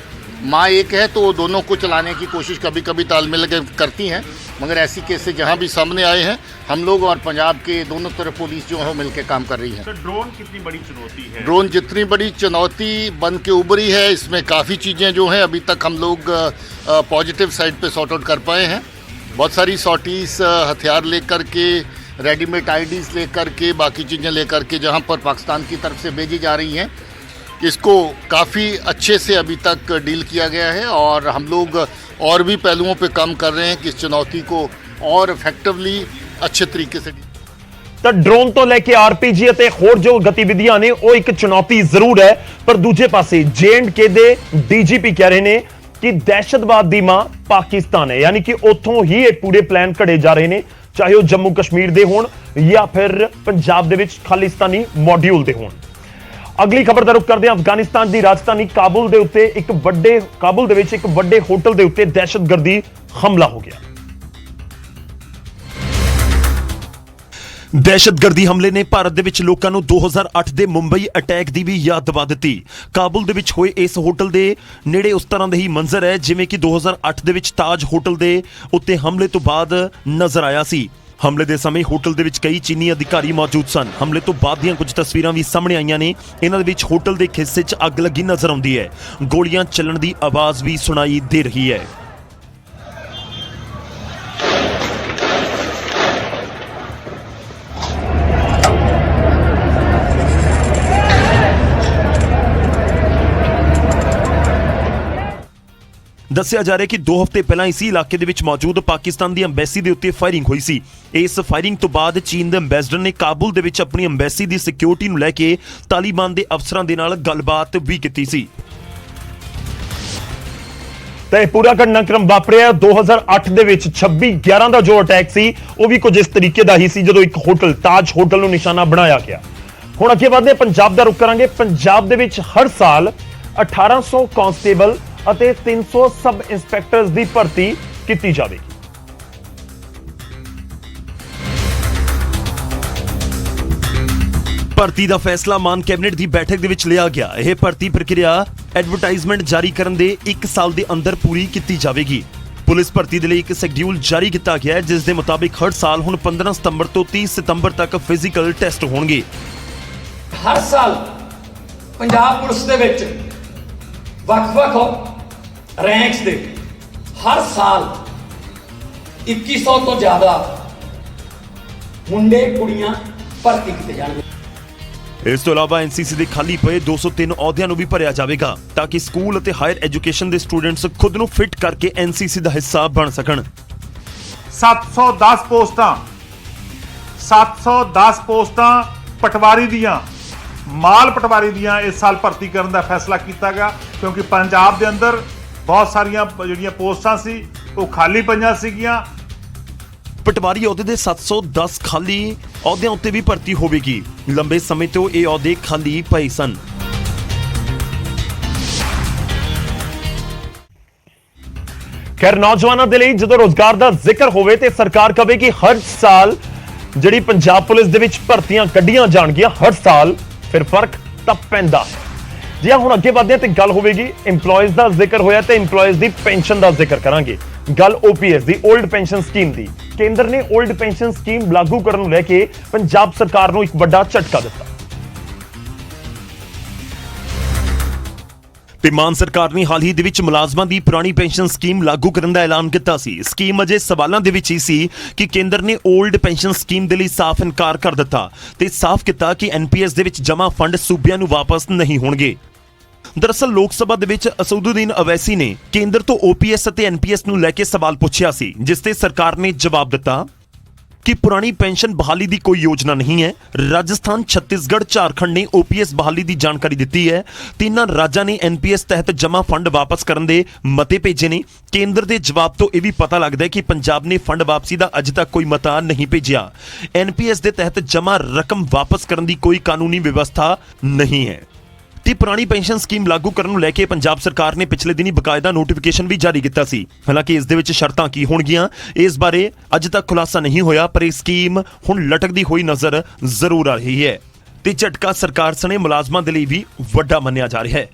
माँ एक है तो वो दोनों को चलाने की कोशिश कभी कभी तालमेल करती हैं। मगर ऐसी केसेस जहाँ भी सामने आए हैं, हम लोग और पंजाब के दोनों तरफ पुलिस जो है मिलकर काम कर रही है। सर ड्रोन कितनी बड़ी चुनौती है? ड्रोन जितनी बड़ी चुनौती बन के उभरी है, इसमें काफ़ी चीज़ें जो हैं अभी तक हम लोग पॉजिटिव साइड पे सॉर्ट आउट कर पाए हैं। बहुत सारी सॉर्टीज हथियार लेकर के, रेडीमेड आईडीज लेकर के, बाकी चीज़ें लेकर के जहाँ पर पाकिस्तान की तरफ से भेजी जा रही हैं, इसको काफ़ी अच्छे से अभी तक डील किया गया है। और हम लोग और भी पहलुओं पे काम कर रहे हैं कि इस चुनौती को और इफेक्टिवली अच्छे तरीके से। ਤਾਂ ਡਰੋਨ ਤੋਂ ਲੈ ਕੇ ਆਰਪੀਜੀ ਅਤੇ ਹੋਰ ਜੋ ਗਤੀਵਿਧੀਆਂ ਨੇ ਉਹ ਇੱਕ ਚੁਣੌਤੀ ਜ਼ਰੂਰ ਹੈ, ਪਰ ਦੂਜੇ ਪਾਸੇ J&K ਦੇ ਡੀਜੀਪੀ ਕਹਿ ਰਹੇ ਨੇ ਕਿ ਦਹਿਸ਼ਤਵਾਦ ਦੀ ਮਾਂ ਪਾਕਿਸਤਾਨ ਹੈ, ਯਾਨੀ ਕਿ ਉੱਥੋਂ ਹੀ ਇਹ ਪੂਰੇ ਪਲਾਨ ਘੜੇ ਜਾ ਰਹੇ ਨੇ, ਚਾਹੇ ਉਹ ਜੰਮੂ ਕਸ਼ਮੀਰ ਦੇ ਹੋਣ ਜਾਂ ਫਿਰ ਪੰਜਾਬ ਦੇ ਵਿੱਚ ਖਾਲਿਸਤਾਨੀ ਮੋਡਿਊਲ ਦੇ ਹੋਣ। ਅਗਲੀ ਖਬਰ ਦਾ ਰੁਖ ਕਰਦੇ ਹਾਂ। ਅਫਗਾਨਿਸਤਾਨ ਦੀ ਰਾਜਧਾਨੀ ਕਾਬੁਲ ਦੇ ਵਿੱਚ ਇੱਕ ਵੱਡੇ ਹੋਟਲ ਦੇ ਉੱਤੇ ਦਹਿਸ਼ਤਗਰਦੀ ਹਮਲਾ ਹੋ ਗਿਆ। ਦਹਿਸ਼ਤਗਰਦੀ ਹਮਲੇ ਨੇ ਭਾਰਤ ਦੇ ਵਿੱਚ ਲੋਕਾਂ ਨੂੰ 2008 ਦੇ ਮੁੰਬਈ ਅਟੈਕ ਦੀ ਵੀ ਯਾਦ ਦਿਵਾ ਦਿੱਤੀ। ਕਾਬੁਲ ਦੇ ਵਿੱਚ ਹੋਏ ਇਸ ਹੋਟਲ ਦੇ ਨੇੜੇ ਉਸ ਤਰ੍ਹਾਂ ਦਾ ਹੀ ਮੰਜ਼ਰ ਹੈ ਜਿਵੇਂ ਕਿ 2008 ਦੇ ਵਿੱਚ ਤਾਜ ਹੋਟਲ ਦੇ ਉੱਤੇ ਹਮਲੇ ਤੋਂ ਬਾਅਦ ਨਜ਼ਰ ਆਇਆ ਸੀ। ਹਮਲੇ ਦੇ ਸਮੇਂ ਹੋਟਲ ਦੇ ਵਿੱਚ ਕਈ ਚੀਨੀ ਅਧਿਕਾਰੀ ਮੌਜੂਦ ਸਨ। ਹਮਲੇ ਤੋਂ ਬਾਅਦ ਦੀਆਂ ਕੁਝ ਤਸਵੀਰਾਂ ਵੀ ਸਾਹਮਣੇ ਆਈਆਂ ਨੇ। ਇਹਨਾਂ ਦੇ ਵਿੱਚ ਹੋਟਲ ਦੇ ਹਿੱਸੇ 'ਚ ਅੱਗ ਲੱਗੀ ਨਜ਼ਰ ਆਉਂਦੀ ਹੈ। ਗੋਲੀਆਂ ਚੱਲਣ ਦੀ ਆਵਾਜ਼ ਵੀ ਸੁਣਾਈ ਦੇ ਰਹੀ ਹੈ। ਦੱਸਿਆ ਜਾ ਰਿਹਾ ਕਿ 2 ਹਫ਼ਤੇ ਪਹਿਲਾਂ ਇਸੇ ਇਲਾਕੇ ਦੇ ਵਿੱਚ ਮੌਜੂਦ ਪਾਕਿਸਤਾਨ ਦੀ ਐਮਬੈਸੀ ਦੇ ਉੱਤੇ ਫਾਇਰਿੰਗ ਹੋਈ ਸੀ। ਇਸ ਫਾਇਰਿੰਗ ਤੋਂ ਬਾਅਦ ਚੀਨ ਦੇ ਐਮਬੈਸਡਰ ਨੇ ਕਾਬੁਲ ਦੇ ਵਿੱਚ ਆਪਣੀ ਐਮਬੈਸੀ ਦੀ ਸਿਕਿਉਰਿਟੀ ਨੂੰ ਲੈ ਕੇ ਤਾਲਿਬਾਨ ਦੇ ਅਫਸਰਾਂ ਦੇ ਨਾਲ ਗੱਲਬਾਤ ਵੀ ਕੀਤੀ ਸੀ। ਤੇ ਪੂਰਾ ਘਟਨਾਕ੍ਰਮ ਵਾਪਰਿਆ 2008 ਦੇ ਵਿੱਚ 26/11 ਦਾ ਜੋ ਅਟੈਕ ਸੀ ਉਹ ਵੀ ਕੁਝ ਇਸ ਤਰੀਕੇ ਦਾ ਹੀ ਸੀ, ਜਦੋਂ ਇੱਕ ਹੋਟਲ ਤਾਜ ਹੋਟਲ ਨੂੰ ਨਿਸ਼ਾਨਾ ਬਣਾਇਆ ਗਿਆ। ਹੁਣ ਅੱਗੇ ਵਧਦੇ ਪੰਜਾਬ ਦਾ ਰੁਖ ਕਰਾਂਗੇ। ਪੰਜਾਬ ਦੇ ਵਿੱਚ ਹਰ ਸਾਲ 1800 ਕਾਂਸਟੇਬਲ ਅਤੇ 300 ਸਬ ਇੰਸਪੈਕਟਰਸ ਦੀ ਭਰਤੀ ਕੀਤੀ ਜਾਵੇਗੀ। ਭਰਤੀ ਦਾ ਫੈਸਲਾ ਮਾਨ ਕੈਬਨਿਟ ਦੀ ਬੈਠਕ ਦੇ ਵਿੱਚ ਲਿਆ ਗਿਆ। ਇਹ ਭਰਤੀ ਪ੍ਰਕਿਰਿਆ ਐਡਵਰਟਾਈਜ਼ਮੈਂਟ ਜਾਰੀ ਕਰਨ ਦੇ 1 ਸਾਲ ਦੇ ਅੰਦਰ ਪੂਰੀ ਕੀਤੀ ਜਾਵੇਗੀ। ਪੁਲਿਸ ਭਰਤੀ ਦੇ ਲਈ ਇੱਕ ਸ਼ੈਡਿਊਲ ਜਾਰੀ ਕੀਤਾ ਗਿਆ ਹੈ, ਜਿਸ ਦੇ ਮੁਤਾਬਿਕ ਹਰ ਸਾਲ ਹੁਣ 15 ਸਤੰਬਰ ਤੋਂ 30 ਸਤੰਬਰ ਤੱਕ ਫਿਜ਼ੀਕਲ ਟੈਸਟ ਹੋਣਗੇ। ਹਰ ਸਾਲ ਪੰਜਾਬ ਪੁਲਿਸ ਦੇ ਵਿੱਚ ਵੱਖ-ਵੱਖ ਰੈਂਕਸ ਦੇ ਹਰ ਸਾਲ 2100 ਤੋਂ ਜ਼ਿਆਦਾ ਮੁੰਡੇ ਕੁੜੀਆਂ ਭਰਤੀ ਕੀਤੇ ਜਾਣਗੇ। ਇਸ ਤੋਂ ਇਲਾਵਾ ਐਨਸੀਸੀ ਦੇ ਖਾਲੀ ਪਏ 203 ਅਹੁਦਿਆਂ ਨੂੰ ਵੀ ਭਰਿਆ ਜਾਵੇਗਾ ਤਾਂ ਕਿ ਸਕੂਲ ਅਤੇ ਹਾਇਰ ਐਜੂਕੇਸ਼ਨ ਦੇ ਸਟੂਡੈਂਟਸ ਖੁਦ ਨੂੰ ਫਿੱਟ ਕਰਕੇ ਐਨਸੀਸੀ ਦਾ ਹਿੱਸਾ ਬਣ ਸਕਣ। 710 ਪੋਸਟਾਂ ਪਟਵਾਰੀ ਦੀਆਂ, ਮਾਲ ਪਟਵਾਰੀ ਦੀਆਂ ਇਸ ਸਾਲ ਭਰਤੀ ਕਰਨ ਦਾ ਫੈਸਲਾ ਕੀਤਾ ਗਿਆ ਕਿਉਂਕਿ ਪੰਜਾਬ ਦੇ ਅੰਦਰ ਬਹੁਤ ਸਾਰੀਆਂ ਜਿਹੜੀਆਂ ਪੋਸਟਾਂ ਸੀ ਉਹ ਖਾਲੀ ਪਈਆਂ ਸੀਗੀਆਂ। ਪਟਵਾਰੀ ਅਹੁਦੇ ਦੇ 710 ਖਾਲੀ ਅਹੁਦਿਆਂ ਉੱਤੇ ਵੀ ਭਰਤੀ ਹੋਵੇਗੀ। ਲੰਬੇ ਸਮੇਂ ਤੋਂ ਇਹ ਅਹੁਦੇ ਖਾਲੀ ਪਏ ਸਨ। ਖੈਰ, ਨੌਜਵਾਨਾਂ ਦੇ ਲਈ ਜਦੋਂ ਰੋਜ਼ਗਾਰ ਦਾ ਜ਼ਿਕਰ ਹੋਵੇ ਤੇ ਸਰਕਾਰ ਕਹੇ ਕਿ ਹਰ ਸਾਲ ਜਿਹੜੀ ਪੰਜਾਬ ਪੁਲਿਸ ਦੇ ਵਿੱਚ ਭਰਤੀਆਂ ਕੱਢੀਆਂ ਜਾਣਗੀਆਂ ਹਰ ਸਾਲ, ਫਿਰ ਫਰਕ ਤਾਂ ਪੈਂਦਾ ਹੈ। ਜੀ ਹਾਂ, ਹੁਣ ਅੱਗੇ ਵਧਦੇ ਹਾਂ ਤੇ ਗੱਲ ਹੋਵੇਗੀ EMPLOYEES ਦਾ ਜ਼ਿਕਰ ਹੋਇਆ ਤੇ EMPLOYEES ਦੀ ਪੈਨਸ਼ਨ ਦਾ ਜ਼ਿਕਰ ਕਰਾਂਗੇ। ਗੱਲ OPS ਦੀ, 올ਡ ਪੈਨਸ਼ਨ ਸਕੀਮ ਦੀ। ਕੇਂਦਰ ਨੇ 올ਡ ਪੈਨਸ਼ਨ ਸਕੀਮ ਲਾਗੂ ਕਰਨ ਨੂੰ ਲੈ ਕੇ ਪੰਜਾਬ ਸਰਕਾਰ ਨੂੰ ਇੱਕ ਵੱਡਾ ਝਟਕਾ ਦਿੱਤਾ ਤੇ ਮਾਨ ਸਰਕਾਰ ਨੇ ਹਾਲ ਹੀ ਦੇ ਵਿੱਚ ਮੁਲਾਜ਼ਮਾਂ ਦੀ ਪੁਰਾਣੀ ਪੈਨਸ਼ਨ ਸਕੀਮ ਲਾਗੂ ਕਰਨ ਦਾ ਐਲਾਨ ਕੀਤਾ ਸੀ। ਸਕੀਮ ਅਜੇ ਸਵਾਲਾਂ ਦੇ ਵਿੱਚ ਹੀ ਸੀ ਕਿ ਕੇਂਦਰ ਨੇ 올ਡ ਪੈਨਸ਼ਨ ਸਕੀਮ ਦੇ ਲਈ ਸਾਫ਼ ਇਨਕਾਰ ਕਰ ਦਿੱਤਾ ਤੇ ਸਾਫ਼ ਕੀਤਾ ਕਿ NPS ਦੇ ਵਿੱਚ ਜਮ੍ਹਾਂ ਫੰਡ ਸੂਬਿਆਂ ਨੂੰ ਵਾਪਸ ਨਹੀਂ ਹੋਣਗੇ। ਦਰਅਸਲ ਲੋਕ ਸਭਾ ਦੇ ਵਿੱਚ ਅਸਦੁੱਦੀਨ ਅਵੈਸੀ ਨੇ ਕੇਂਦਰ ਤੋਂ OPS ਅਤੇ NPS ਨੂੰ ਲੈ ਕੇ ਸਵਾਲ ਪੁੱਛਿਆ ਸੀ, ਜਿਸ ਤੇ ਸਰਕਾਰ ਨੇ ਜਵਾਬ ਦਿੱਤਾ ਕਿ ਪੁਰਾਣੀ ਪੈਨਸ਼ਨ ਬਹਾਲੀ ਦੀ ਕੋਈ ਯੋਜਨਾ ਨਹੀਂ ਹੈ। ਰਾਜਸਥਾਨ, ਛੱਤੀਸਗੜ੍ਹ, ਝਾਰਖੰਡ ਨੇ OPS ਬਹਾਲੀ ਦੀ ਜਾਣਕਾਰੀ ਦਿੱਤੀ ਹੈ। ਤਿੰਨਾਂ ਰਾਜਾਂ ਨੇ NPS ਤਹਿਤ ਜਮ੍ਹਾਂ ਫੰਡ ਵਾਪਸ ਕਰਨ ਦੇ ਮਤੇ ਭੇਜੇ ਨੇ। ਕੇਂਦਰ ਦੇ ਜਵਾਬ ਤੋਂ ਇਹ ਵੀ ਪਤਾ ਲੱਗਦਾ ਹੈ ਕਿ ਪੰਜਾਬ ਨੇ ਫੰਡ ਵਾਪਸੀ ਦਾ ਅਜੇ ਤੱਕ ਕੋਈ ਮਤਾ ਨਹੀਂ ਭੇਜਿਆ। NPS ਦੇ ਤਹਿਤ ਜਮ੍ਹਾਂ ਰਕਮ ਵਾਪਸ ਕਰਨ ਦੀ ਕੋਈ ਕਾਨੂੰਨੀ ਵਿਵਸਥਾ ਨਹੀਂ ਹੈ ਤੇ ਪੁਰਾਣੀ ਪੈਨਸ਼ਨ ਸਕੀਮ ਲਾਗੂ ਕਰਨ ਨੂੰ ਲੈ ਕੇ ਪੰਜਾਬ ਸਰਕਾਰ ਨੇ ਪਿਛਲੇ ਦਿਨੀ ਬਕਾਇਦਾ ਨੋਟੀਫਿਕੇਸ਼ਨ ਵੀ ਜਾਰੀ ਕੀਤਾ ਸੀ। ਹਾਲਾਂਕਿ ਇਸ ਦੇ ਵਿੱਚ ਸ਼ਰਤਾਂ ਕੀ ਹੋਣਗੀਆਂ ਇਸ ਬਾਰੇ ਅਜੇ ਤੱਕ ਖੁਲਾਸਾ ਨਹੀਂ ਹੋਇਆ, ਪਰ ਇਹ ਸਕੀਮ ਹੁਣ ਲਟਕਦੀ ਹੋਈ ਨਜ਼ਰ ਜ਼ਰੂਰ ਆ ਰਹੀ ਹੈ ਤੇ ਝਟਕਾ ਸਰਕਾਰ ਸਣੇ ਮੁਲਾਜ਼ਮਾਂ ਦੇ ਲਈ ਵੀ ਵੱਡਾ ਮੰਨਿਆ ਜਾ ਰਿਹਾ ਹੈ।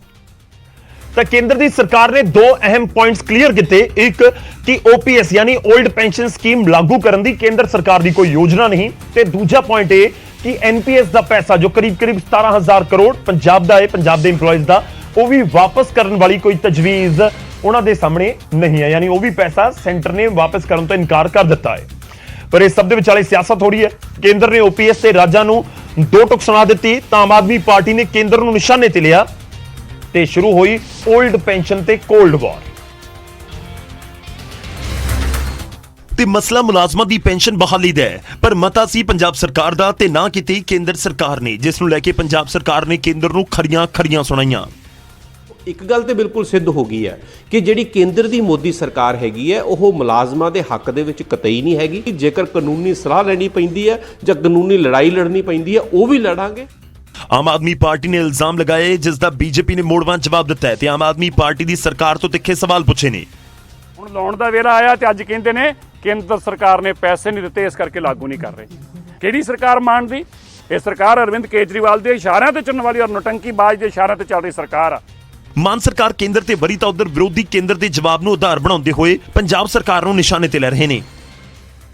ਤਾਂ ਕੇਂਦਰ ਦੀ ਸਰਕਾਰ ਨੇ ਦੋ ਅਹਿਮ ਪੁਆਇੰਟਸ ਕਲੀਅਰ ਕੀਤੇ। ਇੱਕ ਕਿ OPS ਯਾਨੀ 올ਡ ਪੈਨਸ਼ਨ ਸਕੀਮ ਲਾਗੂ ਕਰਨ ਦੀ ਕੇਂਦਰ ਸਰਕਾਰ ਦੀ ਕੋਈ ਯੋਜਨਾ ਨਹੀਂ ਤੇ ਦੂਜਾ ਪੁਆਇੰਟ ਇਹ ਕਿ NPS ਦਾ ਪੈਸਾ ਜੋ ਕਰੀਬ 17,000 ਕਰੋੜ ਪੰਜਾਬ ਦਾ ਹੈ, ਪੰਜਾਬ ਦੇ EMPLOYEES ਦਾ, ਉਹ ਵੀ ਵਾਪਸ ਕਰਨ ਵਾਲੀ ਕੋਈ ਤਜਵੀਜ਼ ਉਹਨਾਂ ਦੇ ਸਾਹਮਣੇ ਨਹੀਂ ਹੈ। ਯਾਨੀ ਉਹ ਵੀ ਪੈਸਾ ਸੈਂਟਰ ਨੇ ਵਾਪਸ ਕਰਨ ਤੋਂ ਇਨਕਾਰ ਕਰ ਦਿੱਤਾ ਹੈ। ਪਰ ਇਸ ਸਭ ਦੇ ਵਿਚਾਲੇ ਸਿਆਸਤ ਹੋ ਰਹੀ ਹੈ। ਕੇਂਦਰ ਨੇ OPS ਤੇ ਰਾਜਾਂ ਨੂੰ ਦੋ ਟੁਕ ਸੁਣਾ ਦਿੱਤੀ ਤਾਂ ਆਮ ਆਦਮੀ ਪਾਰਟੀ ਨੇ ਕੇਂਦਰ ਨੂੰ ਨਿਸ਼ਾਨੇ ਤੇ ਲਿਆ ਤੇ ਸ਼ੁਰੂ ਹੋਈ 올ਡ ਪੈਨਸ਼ਨ ਤੇ ਕੋਲਡ ਵਾਰ। ਤੇ ਮਸਲਾ ਮੁਲਾਜ਼ਮਾਂ ਦੀ ਪੈਨਸ਼ਨ ਬਹਾਲੀ ਦਾ ਹੈ, ਪਰ ਮਤਾ ਸੀ ਪੰਜਾਬ ਸਰਕਾਰ ਦਾ ਤੇ ਨਾ ਕੀਤੀ ਕੇਂਦਰ ਸਰਕਾਰ ਨੇ, ਜਿਸ ਨੂੰ ਲੈ ਕੇ ਪੰਜਾਬ ਸਰਕਾਰ ਨੇ ਕੇਂਦਰ ਨੂੰ ਖਰੀਆਂ ਸੁਣਾਈਆਂ। ਇੱਕ ਗੱਲ ਤੇ ਬਿਲਕੁਲ ਸਿੱਧ ਹੋ ਗਈ ਹੈ ਕਿ ਜਿਹੜੀ ਕੇਂਦਰ ਦੀ ਮੋਦੀ ਸਰਕਾਰ ਹੈਗੀ ਹੈ ਉਹ ਮੁਲਾਜ਼ਮਾਂ ਦੇ ਹੱਕ ਦੇ ਵਿੱਚ ਕਤਈ ਨਹੀਂ ਹੈਗੀ। ਜੇਕਰ ਕਾਨੂੰਨੀ ਸਲਾਹ ਲੈਣੀ ਪੈਂਦੀ ਹੈ ਜਾਂ ਕਾਨੂੰਨੀ ਲੜਾਈ ਲੜਨੀ ਪੈਂਦੀ ਹੈ ਉਹ ਵੀ ਲੜਾਂਗੇ। ਆਮ ਆਦਮੀ ਪਾਰਟੀ ਨੇ ਇਲਜ਼ਾਮ ਲਗਾਏ, ਜਿਸ ਦਾ BJP ਨੇ ਮੋੜਵਾਂ ਜਵਾਬ ਦਿੱਤਾ ਹੈ ਤੇ ਆਮ ਆਦਮੀ ਪਾਰਟੀ ਦੀ ਸਰਕਾਰ ਤੋਂ ਤਿੱਖੇ ਸਵਾਲ ਪੁੱਛੇ ਨੇ। ਹੁਣ ਲਾਉਣ ਦਾ ਵੇਲਾ ਆਇਆ ਤੇ ਅੱਜ ਕਹਿੰਦੇ ਨੇ ਕੇਂਦਰ ਸਰਕਾਰ ਨੇ ਪੈਸੇ ਨਹੀਂ ਦਿੱਤੇ, ਇਸ ਕਰਕੇ ਲਾਗੂ ਨਹੀਂ ਕਰ ਰਹੇ। ਕਿਹੜੀ ਸਰਕਾਰ ਮੰਨਦੀ? ਇਹ ਸਰਕਾਰ ਅਰਵਿੰਦ ਕੇਜਰੀਵਾਲ ਦੇ ਇਸ਼ਾਰਿਆਂ ਤੇ ਚੱਲਣ ਵਾਲੀ ਔਰ ਨੌਟੰਕੀਬਾਜ਼ ਦੇ ਇਸ਼ਾਰਿਆਂ ਤੇ ਚੱਲ ਰਹੀ ਸਰਕਾਰ ਆ। ਮਾਨ ਸਰਕਾਰ ਕੇਂਦਰ ਤੇ ਵਰੀ ਤਾਂ ਉਧਰ ਵਿਰੋਧੀ ਕੇਂਦਰ ਦੇ ਜਵਾਬ ਨੂੰ ਆਧਾਰ ਬਣਾਉਂਦੇ ਹੋਏ ਪੰਜਾਬ ਸਰਕਾਰ ਨੂੰ ਨਿਸ਼ਾਨੇ ਤੇ ਲੈ ਰਹੇ ਨੇ।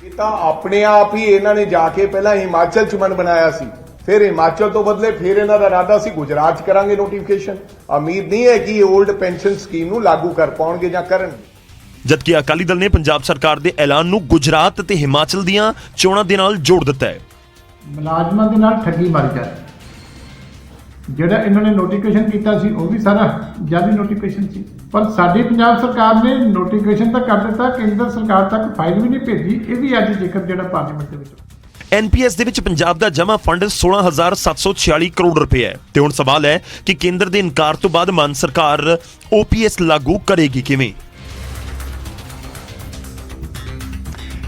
ਇਹ ਤਾਂ ਆਪਣੇ ਆਪ ਹੀ ਇਹਨਾਂ ਨੇ ਜਾ ਕੇ ਪਹਿਲਾਂ ਹਿਮਾਚਲ ਚ ਮਨ ਬਣਾਇਆ ਸੀ, ਫਿਰ ਹਿਮਾਚਲ ਤੋਂ ਬਦਲੇ ਫਿਰ ਇਹਨਾਂ ਦਾ ਇਰਾਦਾ ਸੀ ਗੁਜਰਾਤ ਚ ਕਰਾਂਗੇ ਨੋਟੀਫਿਕੇਸ਼ਨ। ਉਮੀਦ ਨਹੀਂ ਹੈ ਕਿ ਇਹ 올ਡ ਪੈਨਸ਼ਨ ਸਕੀਮ ਨੂੰ ਲਾਗੂ ਕਰ ਪਾਉਣਗੇ ਜਾਂ ਕਰਨਗੇ। ਜਦਕਿ ਅਕਾਲੀ ਦਲ ਨੇ ਪੰਜਾਬ ਸਰਕਾਰ ਦੇ ਐਲਾਨ ਨੂੰ ਗੁਜਰਾਤ ਤੇ ਹਿਮਾਚਲ ਦੀਆਂ ਚੋਣਾਂ ਦੇ ਨਾਲ ਜੋੜ ਦਿੱਤਾ ਹੈ। ਮੁਲਾਜ਼ਮਾਂ ਦੇ ਨਾਲ ਠੱਗੀ ਮਾਰੀ ਜਾ ਰਹੀ। ਜਿਹੜਾ ਇਹਨਾਂ ਨੇ ਨੋਟੀਫਿਕੇਸ਼ਨ ਕੀਤਾ ਸੀ ਉਹ ਵੀ ਸਾਰਾ ਜਾਲੀ ਨੋਟੀਫਿਕੇਸ਼ਨ ਸੀ, ਪਰ ਸਾਡੀ ਪੰਜਾਬ ਸਰਕਾਰ ਨੇ ਨੋਟੀਫਿਕੇਸ਼ਨ ਤਾਂ ਕਰ ਦਿੱਤਾ, ਕੇਂਦਰ ਸਰਕਾਰ ਤੱਕ ਫਾਈਲ ਵੀ ਨਹੀਂ ਭੇਜੀ। ਇਹ ਵੀ ਅੱਜ ਜ਼ਿਕਰ ਜਿਹੜਾ ਪਾਰਲੀਮੈਂਟ ਦੇ ਵਿੱਚ NPS ਦੇ ਵਿੱਚ ਪੰਜਾਬ ਦਾ ਜਮ੍ਹਾਂ ਫੰਡ 16,746 ਕਰੋੜ ਰੁਪਏ ਹੈ ਤੇ ਹੁਣ ਸਵਾਲ ਹੈ ਕਿ ਕੇਂਦਰ ਦੇ ਇਨਕਾਰ ਤੋਂ ਬਾਅਦ ਮਾਨ ਸਰਕਾਰ OPS ਲਾਗੂ ਕਰੇਗੀ ਕਿਵੇਂ।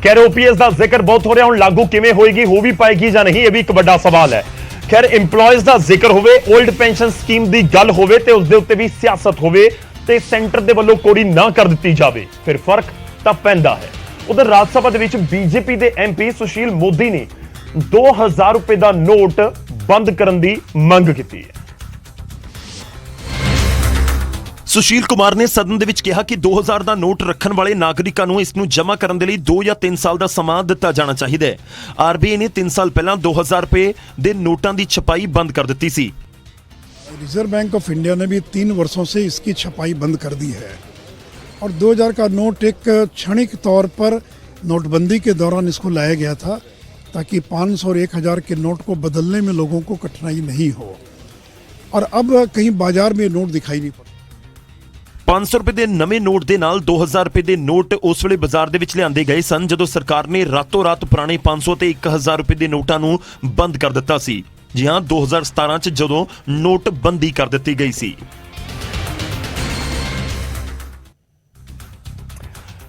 ਖੈਰ, OPS ਦਾ ਜ਼ਿਕਰ ਬਹੁਤ ਹੋ ਰਿਹਾ, ਹੁਣ ਲਾਗੂ ਕਿਵੇਂ ਹੋਏਗੀ, ਹੋ ਵੀ ਪਾਏਗੀ ਜਾਂ ਨਹੀਂ, ਇਹ ਵੀ ਇੱਕ ਵੱਡਾ ਸਵਾਲ ਹੈ। ਖੈਰ, EMPLOYEES ਦਾ ਜ਼ਿਕਰ ਹੋਵੇ, 올ਡ ਪੈਨਸ਼ਨ ਸਕੀਮ ਦੀ ਗੱਲ ਹੋਵੇ ਤੇ ਉਸ ਦੇ ਉੱਤੇ ਵੀ ਸਿਆਸਤ ਹੋਵੇ ਤੇ ਸੈਂਟਰ ਦੇ ਵੱਲੋਂ ਕੋਰੀ ਨਾ ਕਰ ਦਿੱਤੀ ਜਾਵੇ, ਫਿਰ ਫਰਕ ਤਾਂ ਪੈਂਦਾ ਹੈ। ਉਧਰ ਰਾਜ ਸਭਾ ਦੇ ਵਿੱਚ BJP ਦੇ MP ਸੁਸ਼ੀਲ ਮੋਦੀ ਨੇ 2000 ਰੁਪਏ ਦਾ ਨੋਟ ਬੰਦ ਕਰਨ ਦੀ ਮੰਗ ਕੀਤੀ ਹੈ। ਸੁਸ਼ੀਲ ਕੁਮਾਰ ਨੇ ਸਦਨ ਦੇ ਵਿੱਚ ਕਿਹਾ ਕਿ 2000 ਦਾ ਨੋਟ ਰੱਖਣ ਵਾਲੇ ਨਾਗਰਿਕਾਂ ਨੂੰ ਇਸ ਨੂੰ ਜਮ੍ਹਾਂ ਕਰਨ ਦੇ ਲਈ 2 ਜਾਂ 3 ਸਾਲ ਦਾ ਸਮਾਂ ਦਿੱਤਾ ਜਾਣਾ ਚਾਹੀਦਾ ਹੈ। RBI ਨੇ 3 ਸਾਲ ਪਹਿਲਾਂ 2000 ਰੁਪਏ ਦੇ ਨੋਟਾਂ ਦੀ छपाई बंद कर दी थी। रिजर्व बैंक ऑफ इंडिया ने भी 3 वर्षों से इसकी छपाई बंद कर दी है। और 2000 का नोट एक क्षणिक तौर पर नोटबंदी के दौरान इसको लाया गया था ताकि 500 और 1000 के नोट को बदलने में लोगों को कठिनाई नहीं हो, और अब कहीं बाजार में नोट दिखाई नहीं पड़ता। 500 ਰੁਪਏ ਦੇ ਨਵੇਂ ਨੋਟ ਦੇ ਨਾਲ 2000 ਰੁਪਏ ਦੇ ਨੋਟ ਉਸ ਵੇਲੇ ਬਾਜ਼ਾਰ ਦੇ ਵਿੱਚ ਲਿਆਂਦੇ ਗਏ ਸਨ ਜਦੋਂ ਸਰਕਾਰ ਨੇ ਰਾਤੋਂ ਰਾਤ ਪੁਰਾਣੇ 500 ਤੇ 1000 ਰੁਪਏ ਦੇ ਨੋਟਾਂ ਨੂੰ ਬੰਦ ਕਰ ਦਿੱਤਾ ਸੀ। ਜੀ ਹਾਂ, 2017 ਚ ਜਦੋਂ ਨੋਟ ਬੰਦੀ ਕਰ ਦਿੱਤੀ ਗਈ ਸੀ।